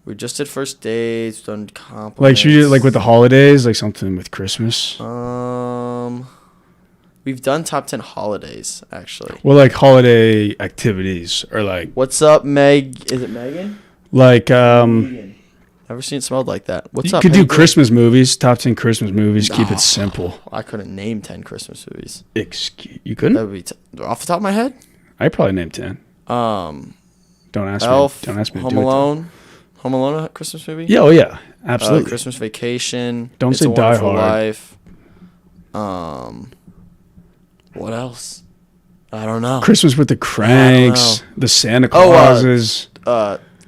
We just did first dates. Done compliments. Like, should you like with the holidays, like something with Christmas? We've done top 10 holidays actually. Well, like holiday activities or like What's up, Meg? Is it Megan? Megan. Never seen it smelled like that. What's You up? could How do you doing? Christmas movies, top 10 Christmas movies. Keep No. it simple. I couldn't name 10 Christmas movies. You couldn't? That would be off the top of my head. I probably named 10. Um, Don't ask Elf, me. Don't ask me to Home do Alone. Home Alone, a Christmas movie. it. Yeah, oh yeah, absolutely. Christmas Vacation. Don't It's say a Die Wonderful Hard. Life. What else? I don't know. Christmas with the Cranks, the Santa Oh, Clauses.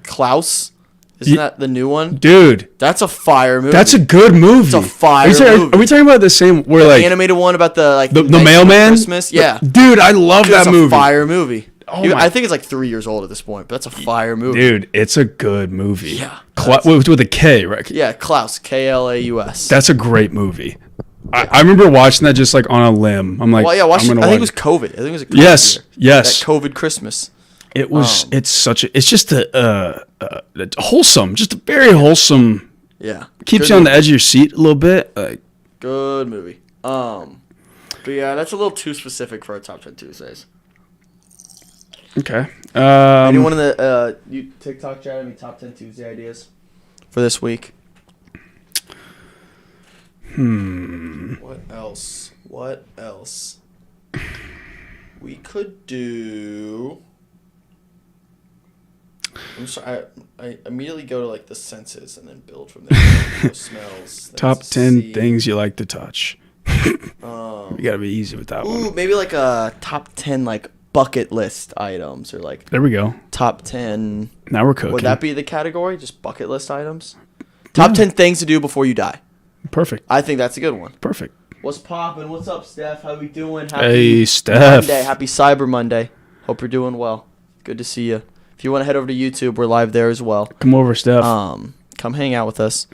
Klaus. Isn't that the new one? Dude, That's a fire movie. that's a good movie. It's a fire Are we talking about the same? Where the like animated one about the the Nightmare mailman? Christmas. Yeah, Dude, I love It's that a movie. fire movie. Oh Dude, my- I think it's like 3 years old at this point, but that's a fire movie. Dude, it's a good movie. Yeah, With a K, right? Yeah, Klaus. Klaus. That's a great movie. I remember watching that just like on a limb. I'm like, well, yeah. Watch. I'm I gonna think it watch was COVID. I think it was a COVID Yes, year. yes. That COVID Christmas. It was. It's just a wholesome, just a very wholesome. Yeah, Keeps Good you on the movie. edge of your seat a little bit. Like, Good movie. But yeah, that's a little too specific for our top 10 Tuesdays. okay. Anyone in the you TikTok chat any top 10 Tuesday ideas for this week? What else? What else? We could do. I'm sorry. I immediately go to like the senses and then build from there. Smells. then Top 10 see. things you like to touch. You gotta be easy with that Ooh, one. maybe like a top 10 like bucket list items or like There we go. top 10. Now we're cooking. Would that be the category? Just bucket list items? Top 10 things to do before you die. Perfect? I think that's a good one. Perfect. What's poppin'? What's up, Steph? How we doing? Hey, Steph. Monday. Happy Cyber Monday. Hope you're doing well. Good to see you. If you want to head over to YouTube, we're live there as well. Come over, Steph. Come hang out with us.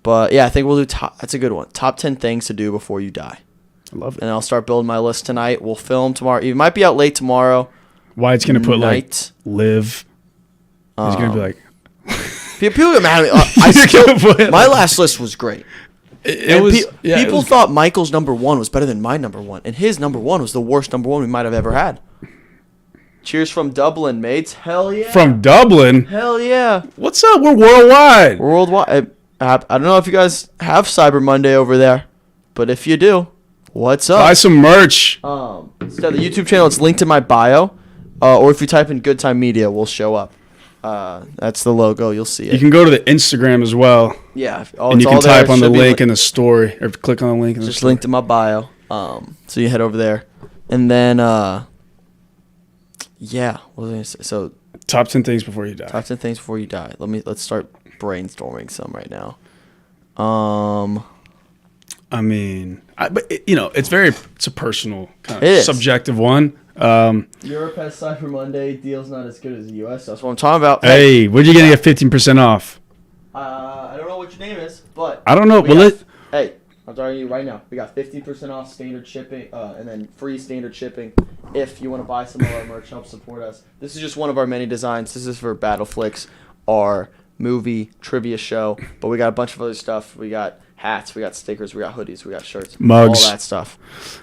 But yeah, I think we'll do that's a good one. Top 10 things to do before you die. I love it. And I'll start building my list tonight. We'll film tomorrow. It might be out late tomorrow. Wyatt's gonna put like night. live. He's gonna be like, People get mad at me. My last list was great. it And was. Yeah, it people was- thought Michael's number one was better than my number one, and his number one was the worst number one we might have ever had. Cheers from Dublin, mates. Hell yeah. from Dublin. Hell yeah. What's up? We're worldwide. Worldwide. I don't know if you guys have Cyber Monday over there, but if you do, what's up? Buy some merch. So the YouTube channel, it's linked in my bio, or if you type in Good Time Media, we'll show up. That's the logo. You'll see You it. can go to the Instagram as well, Yeah. and you can type on the link in the story, or click on the link in the Just story. linked in my bio. So you head over there, and then yeah. What was I gonna say? So Top 10 things before you die. top 10 things before you die. Let's start brainstorming some right now. I mean, it's a personal kind It of is. subjective one. Europe has Cyber Monday. Deal's not as good as the U.S. That's what I'm talking about. Hey, what are you gonna get 15% off? I don't know what your name is, but I don't know. we Will got- it? Hey, I'm telling you right now. We got 15% off standard shipping, and then free standard shipping if you want to buy some of our merch. Help support us. This is just one of our many designs. This is for Battleflix, our movie trivia show. But we got a bunch of other stuff. We got hats, we got stickers, we got hoodies, we got shirts, Mugs. all that stuff,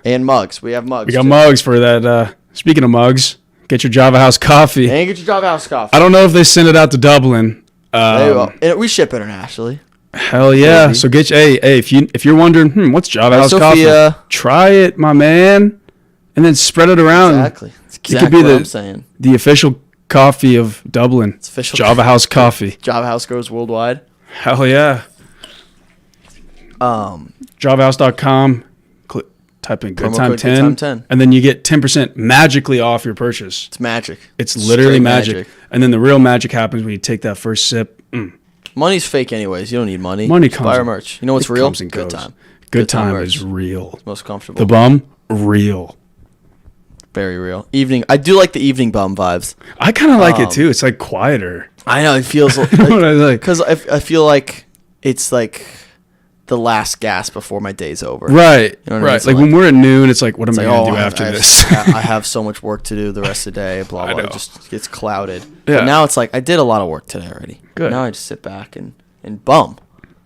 and mugs. We have mugs. We got too. mugs for that. Speaking of mugs, get your Java House coffee. And get your Java House coffee. I don't know if they send it out to Dublin. There you go. And we ship internationally. Hell yeah! Maybe. So get you, hey, if you're wondering, what's Java Hi, House Sophia. coffee? Try it, my man, and then spread it around. Exactly. That's It could exactly be what the- I'm saying. The official coffee of Dublin. It's official. Java House coffee. Java House goes worldwide. Hell yeah! JavaHouse.com. Type in good Promo time code 10, Good Time 10. and then you get 10% magically off your purchase. It's magic. It's literally Straight magic. And then the real magic happens when you take that first sip. Money's fake anyways. You don't need money. Money Just comes buy our and- merch. You know what's it real? comes and Good goes. time. Good time merch. is real. Most comfortable. The bum, real. Very real. Evening. I do like the evening bum vibes. I kind of like it too. It's like quieter. I know it feels You know what I like? because I feel like it's like the last gas before my day's over. Right, You know what I mean? right. So like when we're at noon, it's like, what am It's I like, going to do I have- after I have- this? I have so much work to do the rest of the day. Blah I blah. know. It just gets clouded. Yeah. But now it's like I did a lot of work today already. Good. Now I just sit back and bum.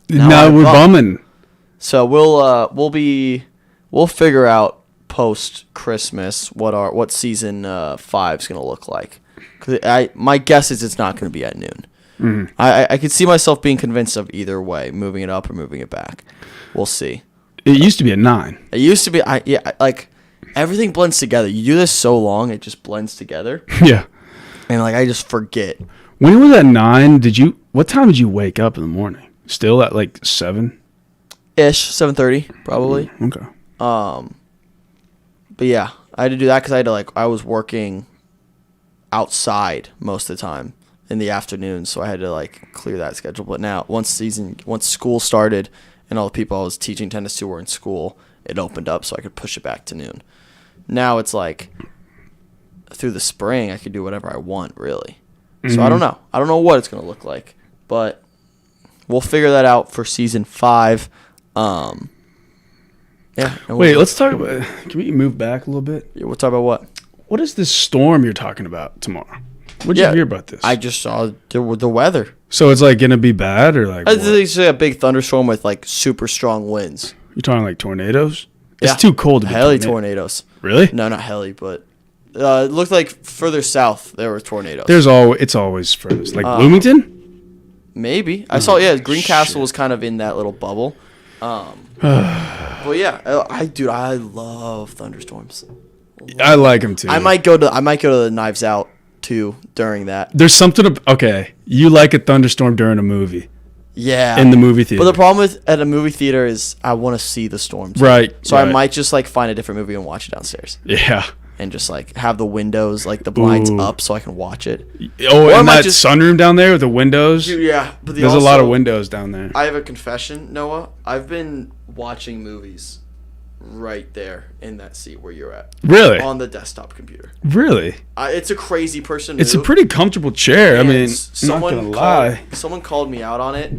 Now Now I we're bum. bumming. So we'll figure out post Christmas what season 5's gonna look like. Cause my guess is it's not gonna be at noon. Mm-hmm. I could see myself being convinced of either way, moving it up or moving it back. We'll see. It used to be at 9. It used to be like everything blends together. You do this so long, it just blends together, Yeah. and like I just forget. When it was at 9, what time did you wake up in the morning? Still at like 7? Ish 7:30 probably. Okay. But yeah, I had to do that because I was working outside most of the time in the afternoon, so I had to like clear that schedule. But now once school started and all the people I was teaching tennis to were in school, it opened up so I could push it back to noon. Now it's like through the spring I could do whatever I want really. So I don't know. I don't know what it's gonna look like, but we'll figure that out for season 5. Yeah. and Wait, let's talk about. Can we move back a little bit? we'll talk about what? What is this storm you're talking about tomorrow? What did you hear about this? I just saw the weather. So it's like gonna be bad, or like what? It's a big thunderstorm with like super strong winds. You're talking like tornadoes? It's Yeah. too cold to be Heli tornado. tornadoes. Really? No, not heli, but it looked like further south there were tornadoes. It's always furthest. Like Bloomington? Maybe I saw. Yeah, Greencastle was kind of in that little bubble. But yeah, I love thunderstorms. I like them too. I might go to the Knives Out two during that. There's something. Okay, you like a thunderstorm during a movie Yeah. in the movie theater. But the problem with at a movie theater is I want to see the storms. Right. So I right. might just like find a different movie and watch it downstairs, Yeah. and just like have the windows, like the blinds Ooh. up, so I can watch it. Oh, Or I and might that just- sunroom down there with the windows. Yeah, but There's a lot of windows down there. I have a confession, Noah. I've been watching movies right there in that seat where you're at Really? on the desktop computer. Really? It's a crazy person. It's a move. pretty comfortable chair. I And mean, someone I'm not gonna lie. Someone called me out on it.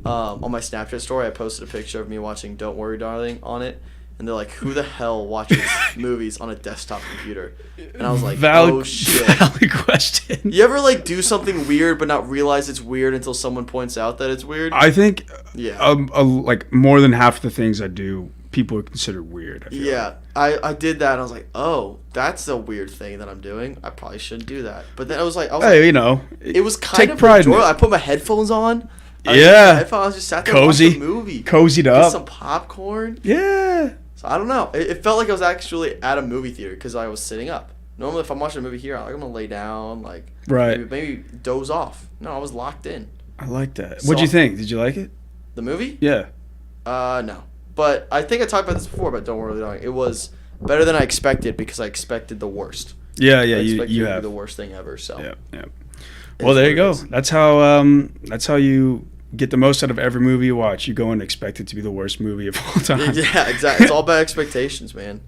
On my Snapchat story, I posted a picture of me watching "Don't Worry, Darling" on it, and they're like, "Who the hell watches movies on a desktop computer?" And I was like, "Oh shit." Valid question. You ever like do something weird but not realize it's weird until someone points out that it's weird? I think, Yeah. like more than half the things I do, people would consider weird. I feel Yeah, I did that and I was like, oh, that's a weird thing that I'm doing. I probably shouldn't do that. But then I was like, Hey, you know, it was kind take of pride in enjoyable. it. I put my headphones on. Yeah. I was just sat there Cozy. watching a movie. Cozied Get up. some popcorn. Yeah. So I don't know. It felt like I was actually at a movie theater because I was sitting up. Normally, if I'm watching a movie here, I'm gonna lay down, like Right. maybe doze off. No, I was locked in. I like that. So- What'd you think? Did you like it? The movie? Yeah. No. But I think I talked about this before, but don't worry, Darling. It was better than I expected because I expected the worst. Yeah, I you expected it to be have. the worst thing ever. So Yeah, yeah. It's Well, there what you it go. is. That's how you get the most out of every movie you watch. You go and expect it to be the worst movie of all time. Yeah, exactly. It's all about expectations, man.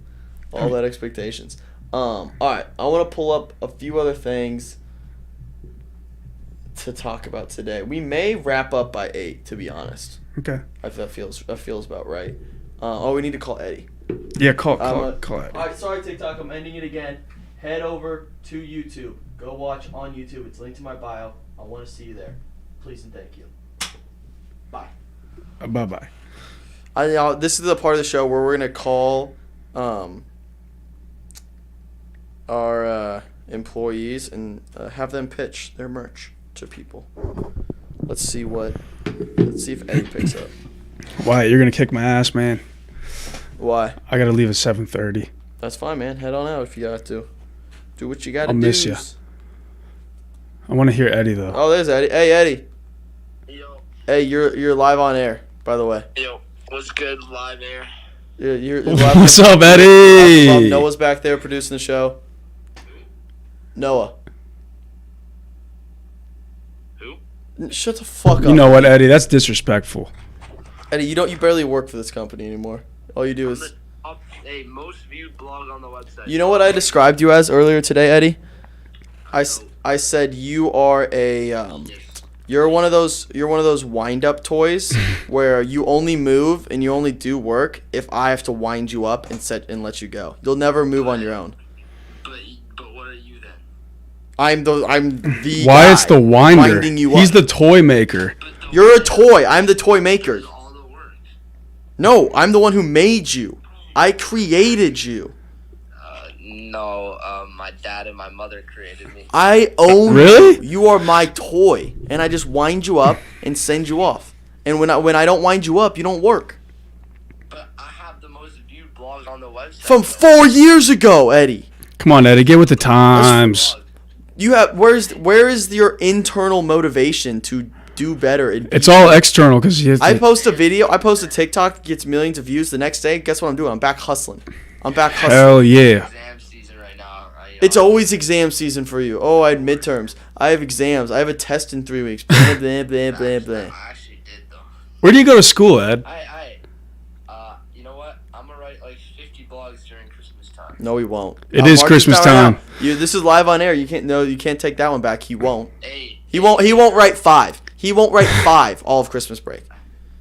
All about expectations. All right, I want to pull up a few other things to talk about today. We may wrap up by 8, to be honest. Okay. That feels about right. We need to call Eddie. Yeah, call it. All right, sorry TikTok, I'm ending it again. Head over to YouTube. Go watch on YouTube. It's linked to my bio. I want to see you there. Please and thank you. Bye. Bye-bye. This is the part of the show where we're gonna call our employees and have them pitch their merch to people. Let's see if Eddie picks up. Why? You're going to kick my ass, man. Why? I got to leave at 7:30. That's fine, man. Head on out if you got to. Do what you got to I'll do. miss ya. I want to hear Eddie, though. Oh, there's Eddie. Hey, Eddie. Yo, Hey, you're live on air, by the way. yo, what's good, live air? You're live. What's up, Eddie? Noah's back there producing the show. Noah. Who? Shut the fuck up. You know what, Eddie? That's disrespectful. Eddie, you barely work for this company anymore. All you do I'm is. the top, most viewed blog on the website. You know what I described you as earlier today, Eddie? I said you are a you're one of those wind up toys where you only move and you only do work if I have to wind you up and let you go. You'll never move on your own. But what are you then? I'm the Why guy it's the winder? winding you He's up. the toy maker. But the You're a toy. I'm the toy maker. does all the work. No, I'm the one who made you. I created you. No, my dad and my mother created me. I own Really? you. You are my toy, and I just wind you up and send you off. And when I don't wind you up, you don't work. But I have the most viewed blog on the website. From 4 years ago, Eddie. Come on, Eddie. Get with the times. Blog. You have where is your internal motivation to do better? It's all external because he has I to- post a video. I post a TikTok, gets millions of views. The next day, guess what I'm doing? I'm back hustling. Hell yeah. Exam season right now. It's always exam season for you. Oh, I had midterms. I have exams. I have a test in 3 weeks. Blah, blah, blah, blah, blah. I actually did though. Where do you go to school, Ed? You know what? I'm gonna write like 50 blogs during Christmas time. No, he won't. It is mark Christmas this down right time. now. This is live on air. You can't take that one back. He won't. Hey, He won't write 5. He won't write 5 all of Christmas break.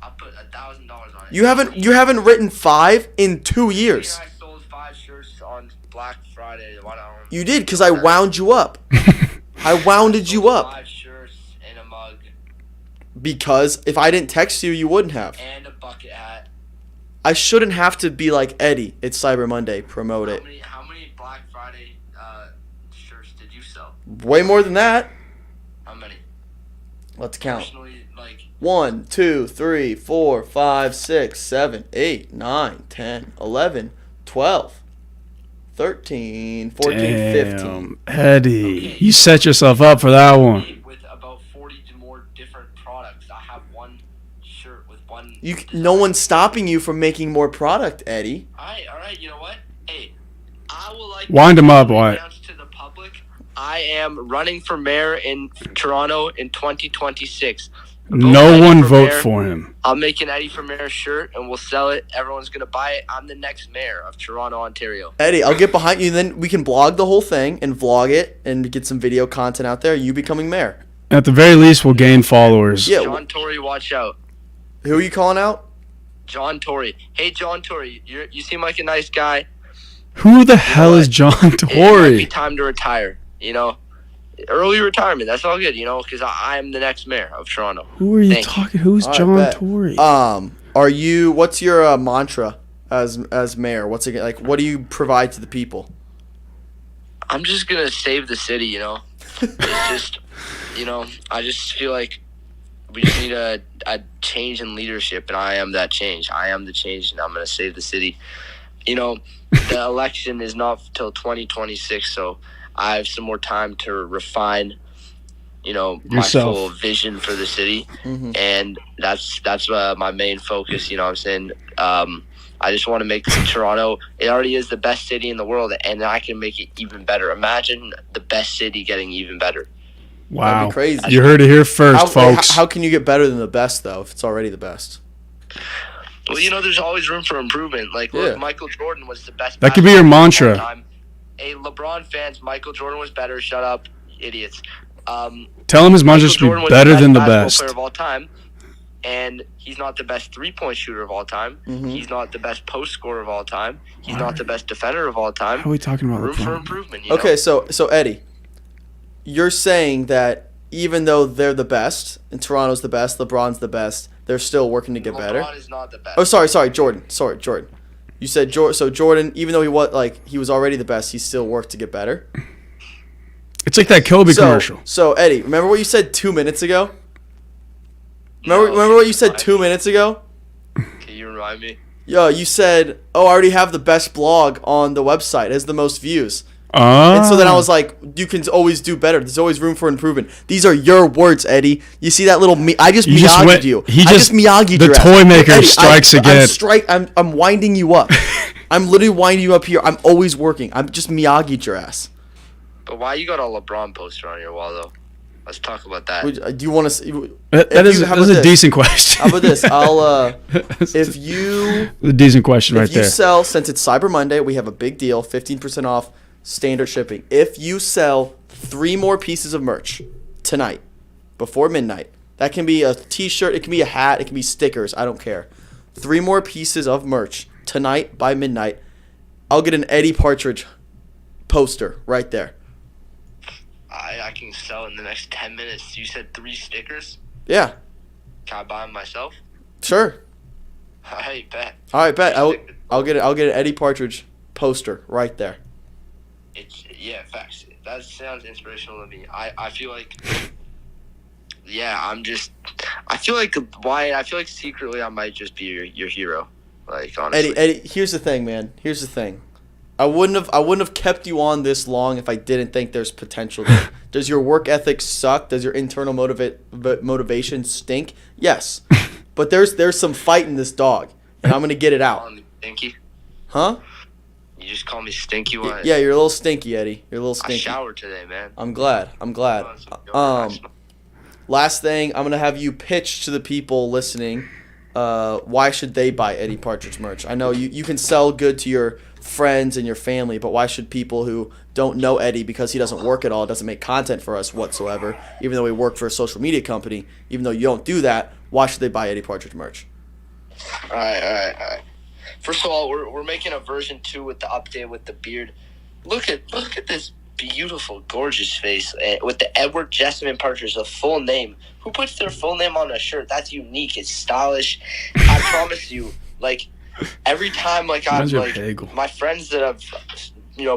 I'll put $1,000 on it. You haven't written 5 in 2 years. I sold 5 shirts on Black Friday. Why don't You did because I wound you up. I wounded you up 5 shirts and a mug because if I didn't text you, you wouldn't have. and a bucket hat. I shouldn't have to be like Eddie. It's Cyber Monday. Promote it. How many Black Friday shirts did you sell? Way more than that. How many? Let's count. Personally, like 1, 2, 3, 4, 5, 6, 7, 8, 9, 10, 11, 12, 13, 14, 15. Damn, Eddie, you set yourself up for that one. With about 40 more different products. I have one shirt with one. No one's stopping you from making more product, Eddie. All right. You know what? Hey, I will Wind 'em up, Wyatt. announce to the public. I am running for mayor in Toronto in 2026. No Eddie one for vote mayor. for him. I'll make an Eddie for mayor shirt and we'll sell it. Everyone's gonna buy it. I'm the next mayor of Toronto, Ontario. Eddie, I'll get behind you, and then we can blog the whole thing and vlog it and get some video content out there. You becoming mayor. At the very least, we'll gain followers. Yeah. John Tory, watch out. Who are you calling out? John Tory. Hey, John Tory, you seem like a nice guy. Who the hell is John It might be Tory? time to retire. Early retirement. That's all good. Because I am the next mayor of Toronto. Who are you Thank you. talking? Who's All right, John bet. Tory? Are you? What's your mantra as mayor? What's it like? What do you provide to the people? I'm just gonna save the city. It's just, I just feel like we just need a change in leadership, and I am that change. I am the change, and I'm gonna save the city. The election is not till 2026, so I have some more time to refine, my Yourself. full vision for the city, Mm-hmm. and that's my main focus. You know what I'm saying? I just want to make Toronto. It already is the best city in the world, and I can make it even better. Imagine the best city getting even better. Wow, That'd be crazy. You heard it here first, folks. How can you get better than the best though if it's already the best? Well, there's always room for improvement. Like, Yeah. look, Michael Jordan was the best. That could be your basketball player of all mantra. time. Hey, LeBron fans, Michael Jordan was better. Shut up, idiots. Tell him his mantra Michael should be Jordan was better than the basketball best. player of all time, and he's not the best three-point shooter of all time. Mhm. He's not the best post scorer of all time. He's not the best defender of all time. How are we talking about Room for LeBron? improvement. Okay, so Eddie, you're saying that even though they're the best and Toronto's the best, LeBron's the best, they're still working to get LeBron better. is not the best. Oh, sorry, Jordan. Sorry, Jordan. You said so Jordan, even though he was already the best, he still worked to get better. It's like that Kobe commercial. So Eddie, remember what you said 2 minutes ago? Remember what you said 2 minutes ago? Can you remind me? Yo, you said, "Oh, I already have the best blog on the website. It has the most views." Oh. And so then I was like, "You can always do better. There's always room for improvement." These are your words, Eddie. You see that little I just You just Miyagi'd went- you. he I just- just Miyagi'd the your ass. toy maker Eddie, strikes again. I'm winding you up. I'm literally winding you up here. I'm always working. I'm just Miyagi'd your ass. But why you got a LeBron poster on your wall, though? Let's talk about that. Do you want to? That if is you- how that is about a this? decent question. How about this? I'll if you a decent question right if you there. sell, since it's Cyber Monday, we have a big deal, 15% off standard shipping. If you sell 3 more pieces of merch tonight before midnight, that can be a t-shirt, it can be a hat, it can be stickers, I don't care. 3 more pieces of merch tonight by midnight, I'll get an Eddie Partridge poster right there. I can sell in the next 10 minutes. You said 3 stickers? Yeah, Can I buy them myself? sure. Hey, bet. All right, bet. I'll get an Eddie Partridge poster right there. Yeah, facts. That sounds inspirational to me. I feel like, I feel like Wyatt. I feel like secretly I might just be your hero. Like, honestly. Eddie, here's the thing, man. Here's the thing. I wouldn't have kept you on this long if I didn't think there's potential there. Does your work ethic suck? Does your internal motivation stink? Yes. But there's some fight in this dog, and I'm going to get it out. Calling me stinky? Huh? You just call me stinky, Wyatt? Yeah, you're a little stinky, Eddie. You're a little I stinky. showered today, man. I'm glad. Last thing, I'm going to have you pitch to the people listening, why should they buy Eddie Partridge merch? I know you can sell good to your friends and your family, but why should people who don't know Eddie because he doesn't work at all, doesn't make content for us whatsoever, even though we work for a social media company, even though you don't do that, why should they buy Eddie Partridge merch? All right. First of all, we're making a version 2 with the update with the beard. Look at this beautiful, gorgeous face with the Edward Jessamine Partridge, the full name. Who puts their full name on a shirt? That's unique. It's stylish. I promise you, like, every time, like, I'm Mine's your like, bagel. my friends that have,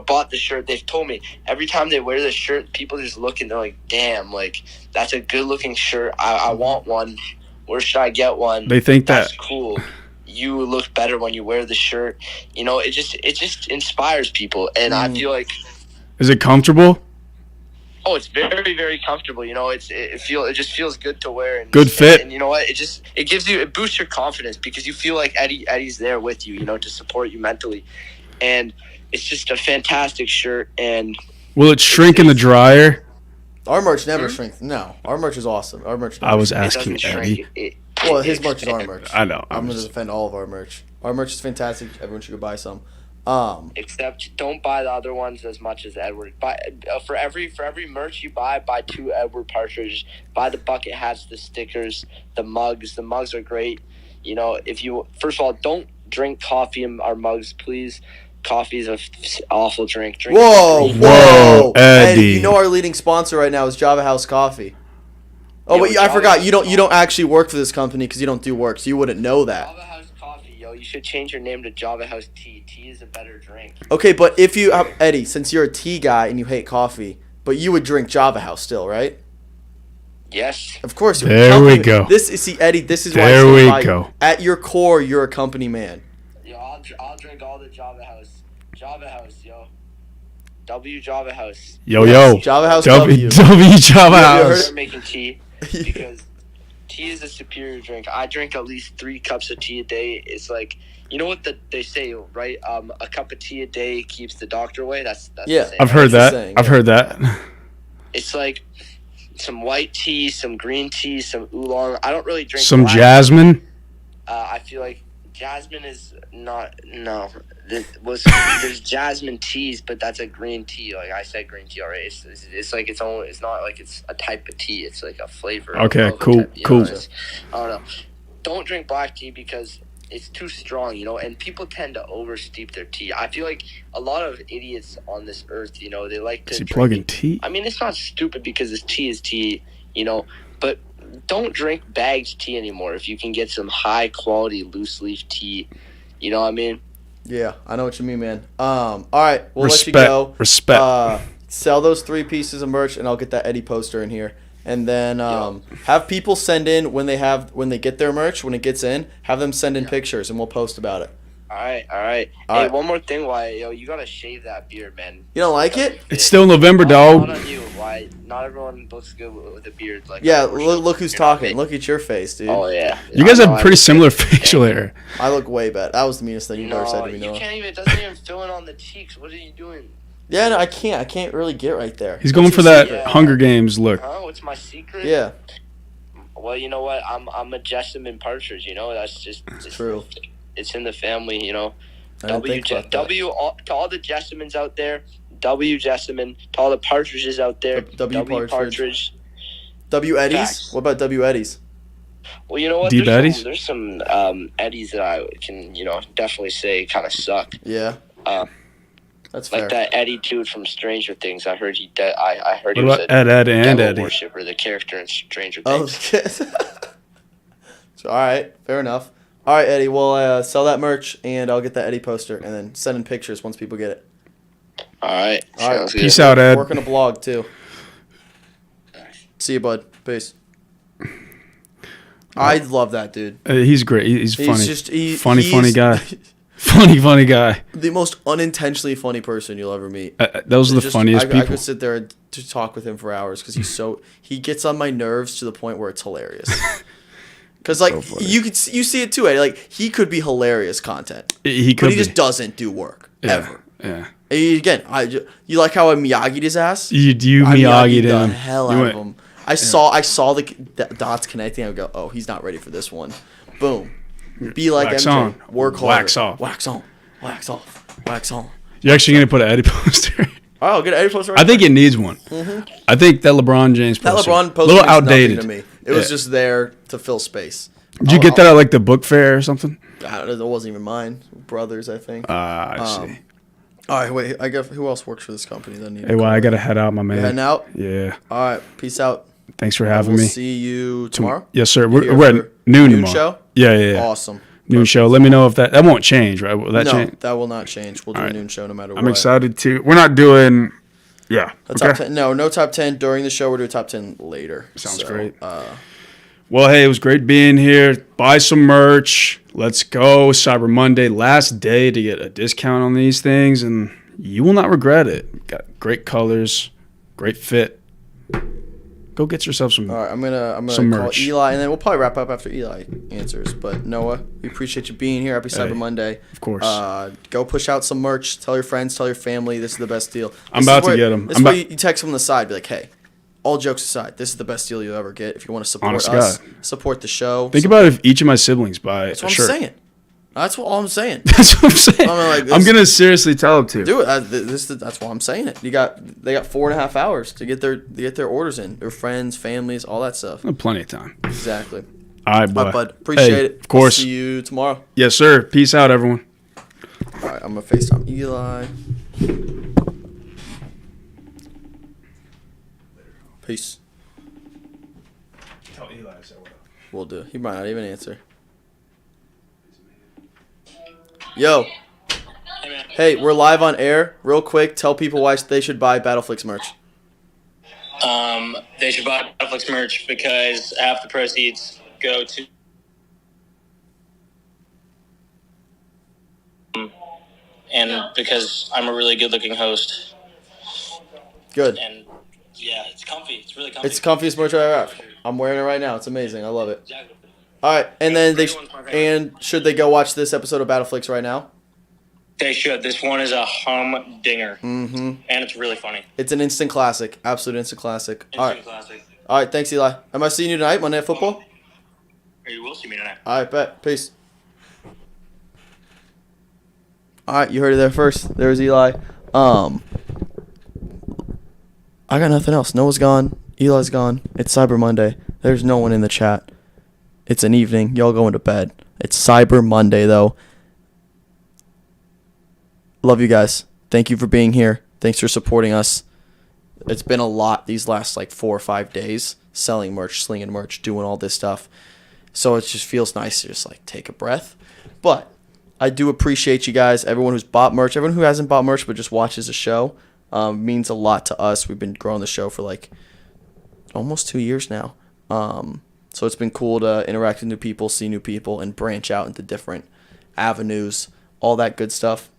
bought the shirt, they've told me every time they wear this shirt, people just look and they're like, damn, like, that's a good looking shirt. I want one. Where should I get one? They think That's that. cool. you look better when you wear the shirt. You know, it just inspires people, and I feel like, Is it comfortable? oh, it's very, very comfortable. You know, it just feels good to wear. And, Good fit. And you know what? It boosts your confidence because you feel like Eddie's there with you, you know, to support you mentally. And it's just a fantastic shirt. And Will it shrink in the dryer? Our merch never shrinks. No, our merch is awesome. Our merch. Never I was shrinks. it asking doesn't Eddie. shrink. Well, his merch is our merch. I know. I'm going to defend all of our merch. Our merch is fantastic. Everyone should go buy some. Except don't buy the other ones as much as Edward. Buy for every merch you buy 2 Edward Partridge. Buy the bucket hats, the stickers, the mugs. The mugs are great. You know, first of all, don't drink coffee in our mugs, please. Coffee is an awful drink. Drink Whoa, green. Whoa, Eddie. You know our leading sponsor right now is Java House Coffee. Oh, Yo, wait, I Java forgot. House You don't actually work for this company because you don't do work, so you wouldn't know that. Java House Coffee, yo. You should change your name to Java House Tea. Tea is a better drink. Okay, but if you Eddie, since you're a tea guy and you hate coffee, but you would drink Java House still, right? Yes. Of course you would. There we Company- go. Eddie, this is why There I we say go. At your core, you're a company man. Yo, I'll drink all the Java House. Java House, yo. W Java House. Yo, yo. Java House W W. Java heard House. Start making tea because tea is a superior drink. I drink at least 3 cups of tea a day. It's like, you know what they say, right? A cup of tea a day keeps the doctor away. That's Yeah. the saying, I've right? heard That's that. the saying, I've yeah. heard that. It's like some white tea, some green tea, some oolong. I don't really drink Some black. jasmine. I feel like jasmine is not. No, there's jasmine teas, but that's a green tea. Like I said, green tea already. It's like its own. It's not like it's a type of tea. It's like a flavor. Okay, of a cool, type, you know, cool. I don't know. Don't drink black tea because it's too strong, you know, and people tend to oversteep their tea. I feel like a lot of idiots on this earth, you know, they like to Is he drink plugging tea? I mean, it's not stupid because this tea is tea, you know, but don't drink bagged tea anymore if you can get some high quality loose leaf tea. You know what I mean? Yeah, I know what you mean, man. All right, we'll let you Respect. go. Respect. Sell those 3 pieces of merch, and I'll get that Eddie poster in here. And then have people send in when they get their merch, when it gets in, have them send in pictures, and we'll post about it. All right. All Hey, right. one more thing, Wyatt. Yo, you gotta shave that beard, man. You don't like it? It's still November, Not dog. on you, Wyatt. Not everyone looks good with a beard. Like Yeah, I worship. look who's You know what I talking. mean? Look at your face, dude. Oh yeah. You guys I know, have pretty I- similar facial hair. I look way bad. That was the meanest thing you've ever said No, to me, you Noah. can't even. It doesn't even fill in on the cheeks. What are you doing? Yeah, no, I can't. I can't really get right there. He's going What's for your that secret? Hunger Games look. Huh? What's my secret? Yeah, Well, you know what? I'm a Jessamine Partridge. You know, that's just it's true. It's in the family. You know. I didn't think about that. To all the Jessamines out there. W Jessamine. To all the Partridges out there. W Partridge. W Eddies? Facts. What about W Eddies? Well, you know what? Deep Eddies? There's some Eddies that I can definitely say kind of suck. Yeah. That's fair. Like that Eddie dude from Stranger Things. I heard I heard What he was about a Ed and devil Eddie? worshiper, the character in Stranger Oh, Things. so, all right, fair enough. All right, Eddie, we'll sell that merch, and I'll get that Eddie poster, and then send in pictures once people get it. All right. All right. Sounds good. Peace out, Ed. Working a blog, too. See you, bud. Peace. I love that dude. He's great. He's funny. Funny he's guy. Funny guy. The most unintentionally funny person you'll ever meet. Those are the Just- funniest I people. could sit there to talk with him for hours because he gets on my nerves to the point where it's hilarious. Because like So funny. you see it too, Eddie. Like he could be hilarious content, He could but he be. just doesn't do work ever. Yeah. Again, you like how I Miyagi'd his ass? You I Miyagi'd the him. hell You out went- of him. I saw the dots connecting. I would go, oh, he's not ready for this one. Boom. Be like Wax MJ. on. Work harder. Wax off. Wax on. Wax off. Wax on. You're actually gonna put an Eddie poster. All right, I'll get an Eddie poster. Right I think it needs one. I think that LeBron James that poster. LeBron poster a little means nothing outdated to me. It was Yeah. just there to fill space. Did you get that at like the book fair or something? I don't know, that wasn't even mine. Brothers, I think. I see. All right, wait. I guess who else works for this company? That I need to Hey, well, call? I gotta head out, my man. You heading out? Yeah. All right. Peace out. Thanks for having We'll me. see you tomorrow. Yes, sir. Here We're for at noon noon tomorrow. show? Yeah. Awesome. Noon show. Let me know if that won't change, right? Will that No, change? that will not change. We'll do All a right. noon show no matter what. I'm excited to. We're not doing. Yeah. A top 10, no top 10 during the show. We'll do a top 10 later. Sounds So, great. Well, hey, it was great being here. Buy some merch. Let's go. Cyber Monday, last day to get a discount on these things, and you will not regret it. Got great colors, great fit. Go get yourself some. All right, I'm gonna call merch. Eli, and then we'll probably wrap up after Eli answers. But Noah, we appreciate you being here. Happy Cyber Hey, Monday. of course. Go push out some merch. Tell your friends. Tell your family. This is the best deal. I'm about to get 'em. This is where you text them on the side. Be like, hey, all jokes aside, this is the best deal you'll ever get. If you want to support Honest us, God. support the show. Think about if each of my siblings buy That's a what shirt. I'm saying. That's all I'm saying. That's what I'm saying. I mean, like, I'm gonna seriously tell them to. Do it. That's why I'm saying it. They got 4.5 hours to get their orders in. Their friends, families, all that stuff. Plenty of time. Exactly. All right, All bud. right, bud. Appreciate Hey, it. Of course. See you tomorrow. Yes, sir. Peace out, everyone. All right, I'm gonna FaceTime Eli. Peace. Tell Eli I said what. Will do. He might not even answer. Yo. Hey, we're live on air. Real quick, tell people why they should buy Battleflix merch. They should buy Netflix merch because half the proceeds go to. And because I'm a really good-looking host, Good. and yeah, it's comfy. It's really comfy. It's the comfiest merch I ever have. I'm wearing it right now. It's amazing. I love it. Exactly. All right, and then Everyone's my favorite. should they go watch this episode of Battleflix right now? They should. This one is a humdinger, Mm-hmm. and it's really funny. It's an instant classic. Absolute instant classic. All right. Instant classic. All right. Thanks, Eli. Am I seeing you tonight, Monday Night Football? Or you will see me tonight. All right, bet. Peace. All right, you heard it there first. There's Eli. I got nothing else. Noah's gone. Eli's gone. It's Cyber Monday. There's no one in the chat. It's an evening. Y'all going to bed. It's Cyber Monday, though. Love you guys. Thank you for being here. Thanks for supporting us. It's been a lot these last 4 or 5 days. Selling merch, slinging merch, doing all this stuff. So it just feels nice to just take a breath. But I do appreciate you guys. Everyone who's bought merch, everyone who hasn't bought merch but just watches the show, means a lot to us. We've been growing the show for almost 2 years now. So it's been cool to interact with new people, see new people, and branch out into different avenues, all that good stuff.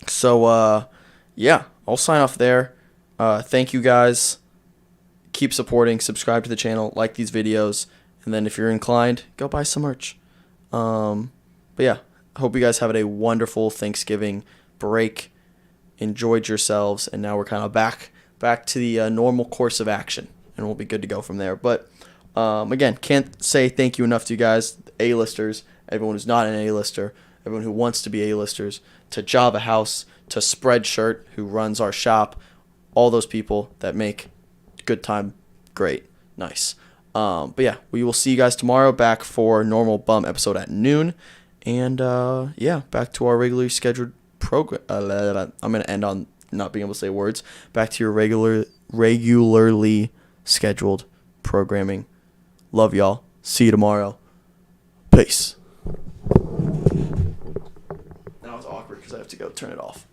So, yeah, I'll sign off there. Thank you guys. Keep supporting, subscribe to the channel, like these videos, and then if you're inclined, go buy some merch. But yeah, I hope you guys have a wonderful Thanksgiving break. Enjoyed yourselves, and now we're kind of back to the normal course of action, and we'll be good to go from there. But again, can't say thank you enough to you guys, A-listers, everyone who's not an A-lister, everyone who wants to be A-listers, to Java House, to Spreadshirt, who runs our shop, all those people that make good time great, nice. But yeah, we will see you guys tomorrow, back for normal bum episode at noon, and yeah, back to our regularly scheduled program. I'm gonna end on not being able to say words. Back to your regularly scheduled programming. Love y'all. See you tomorrow. Peace. Now it's awkward because I have to go turn it off.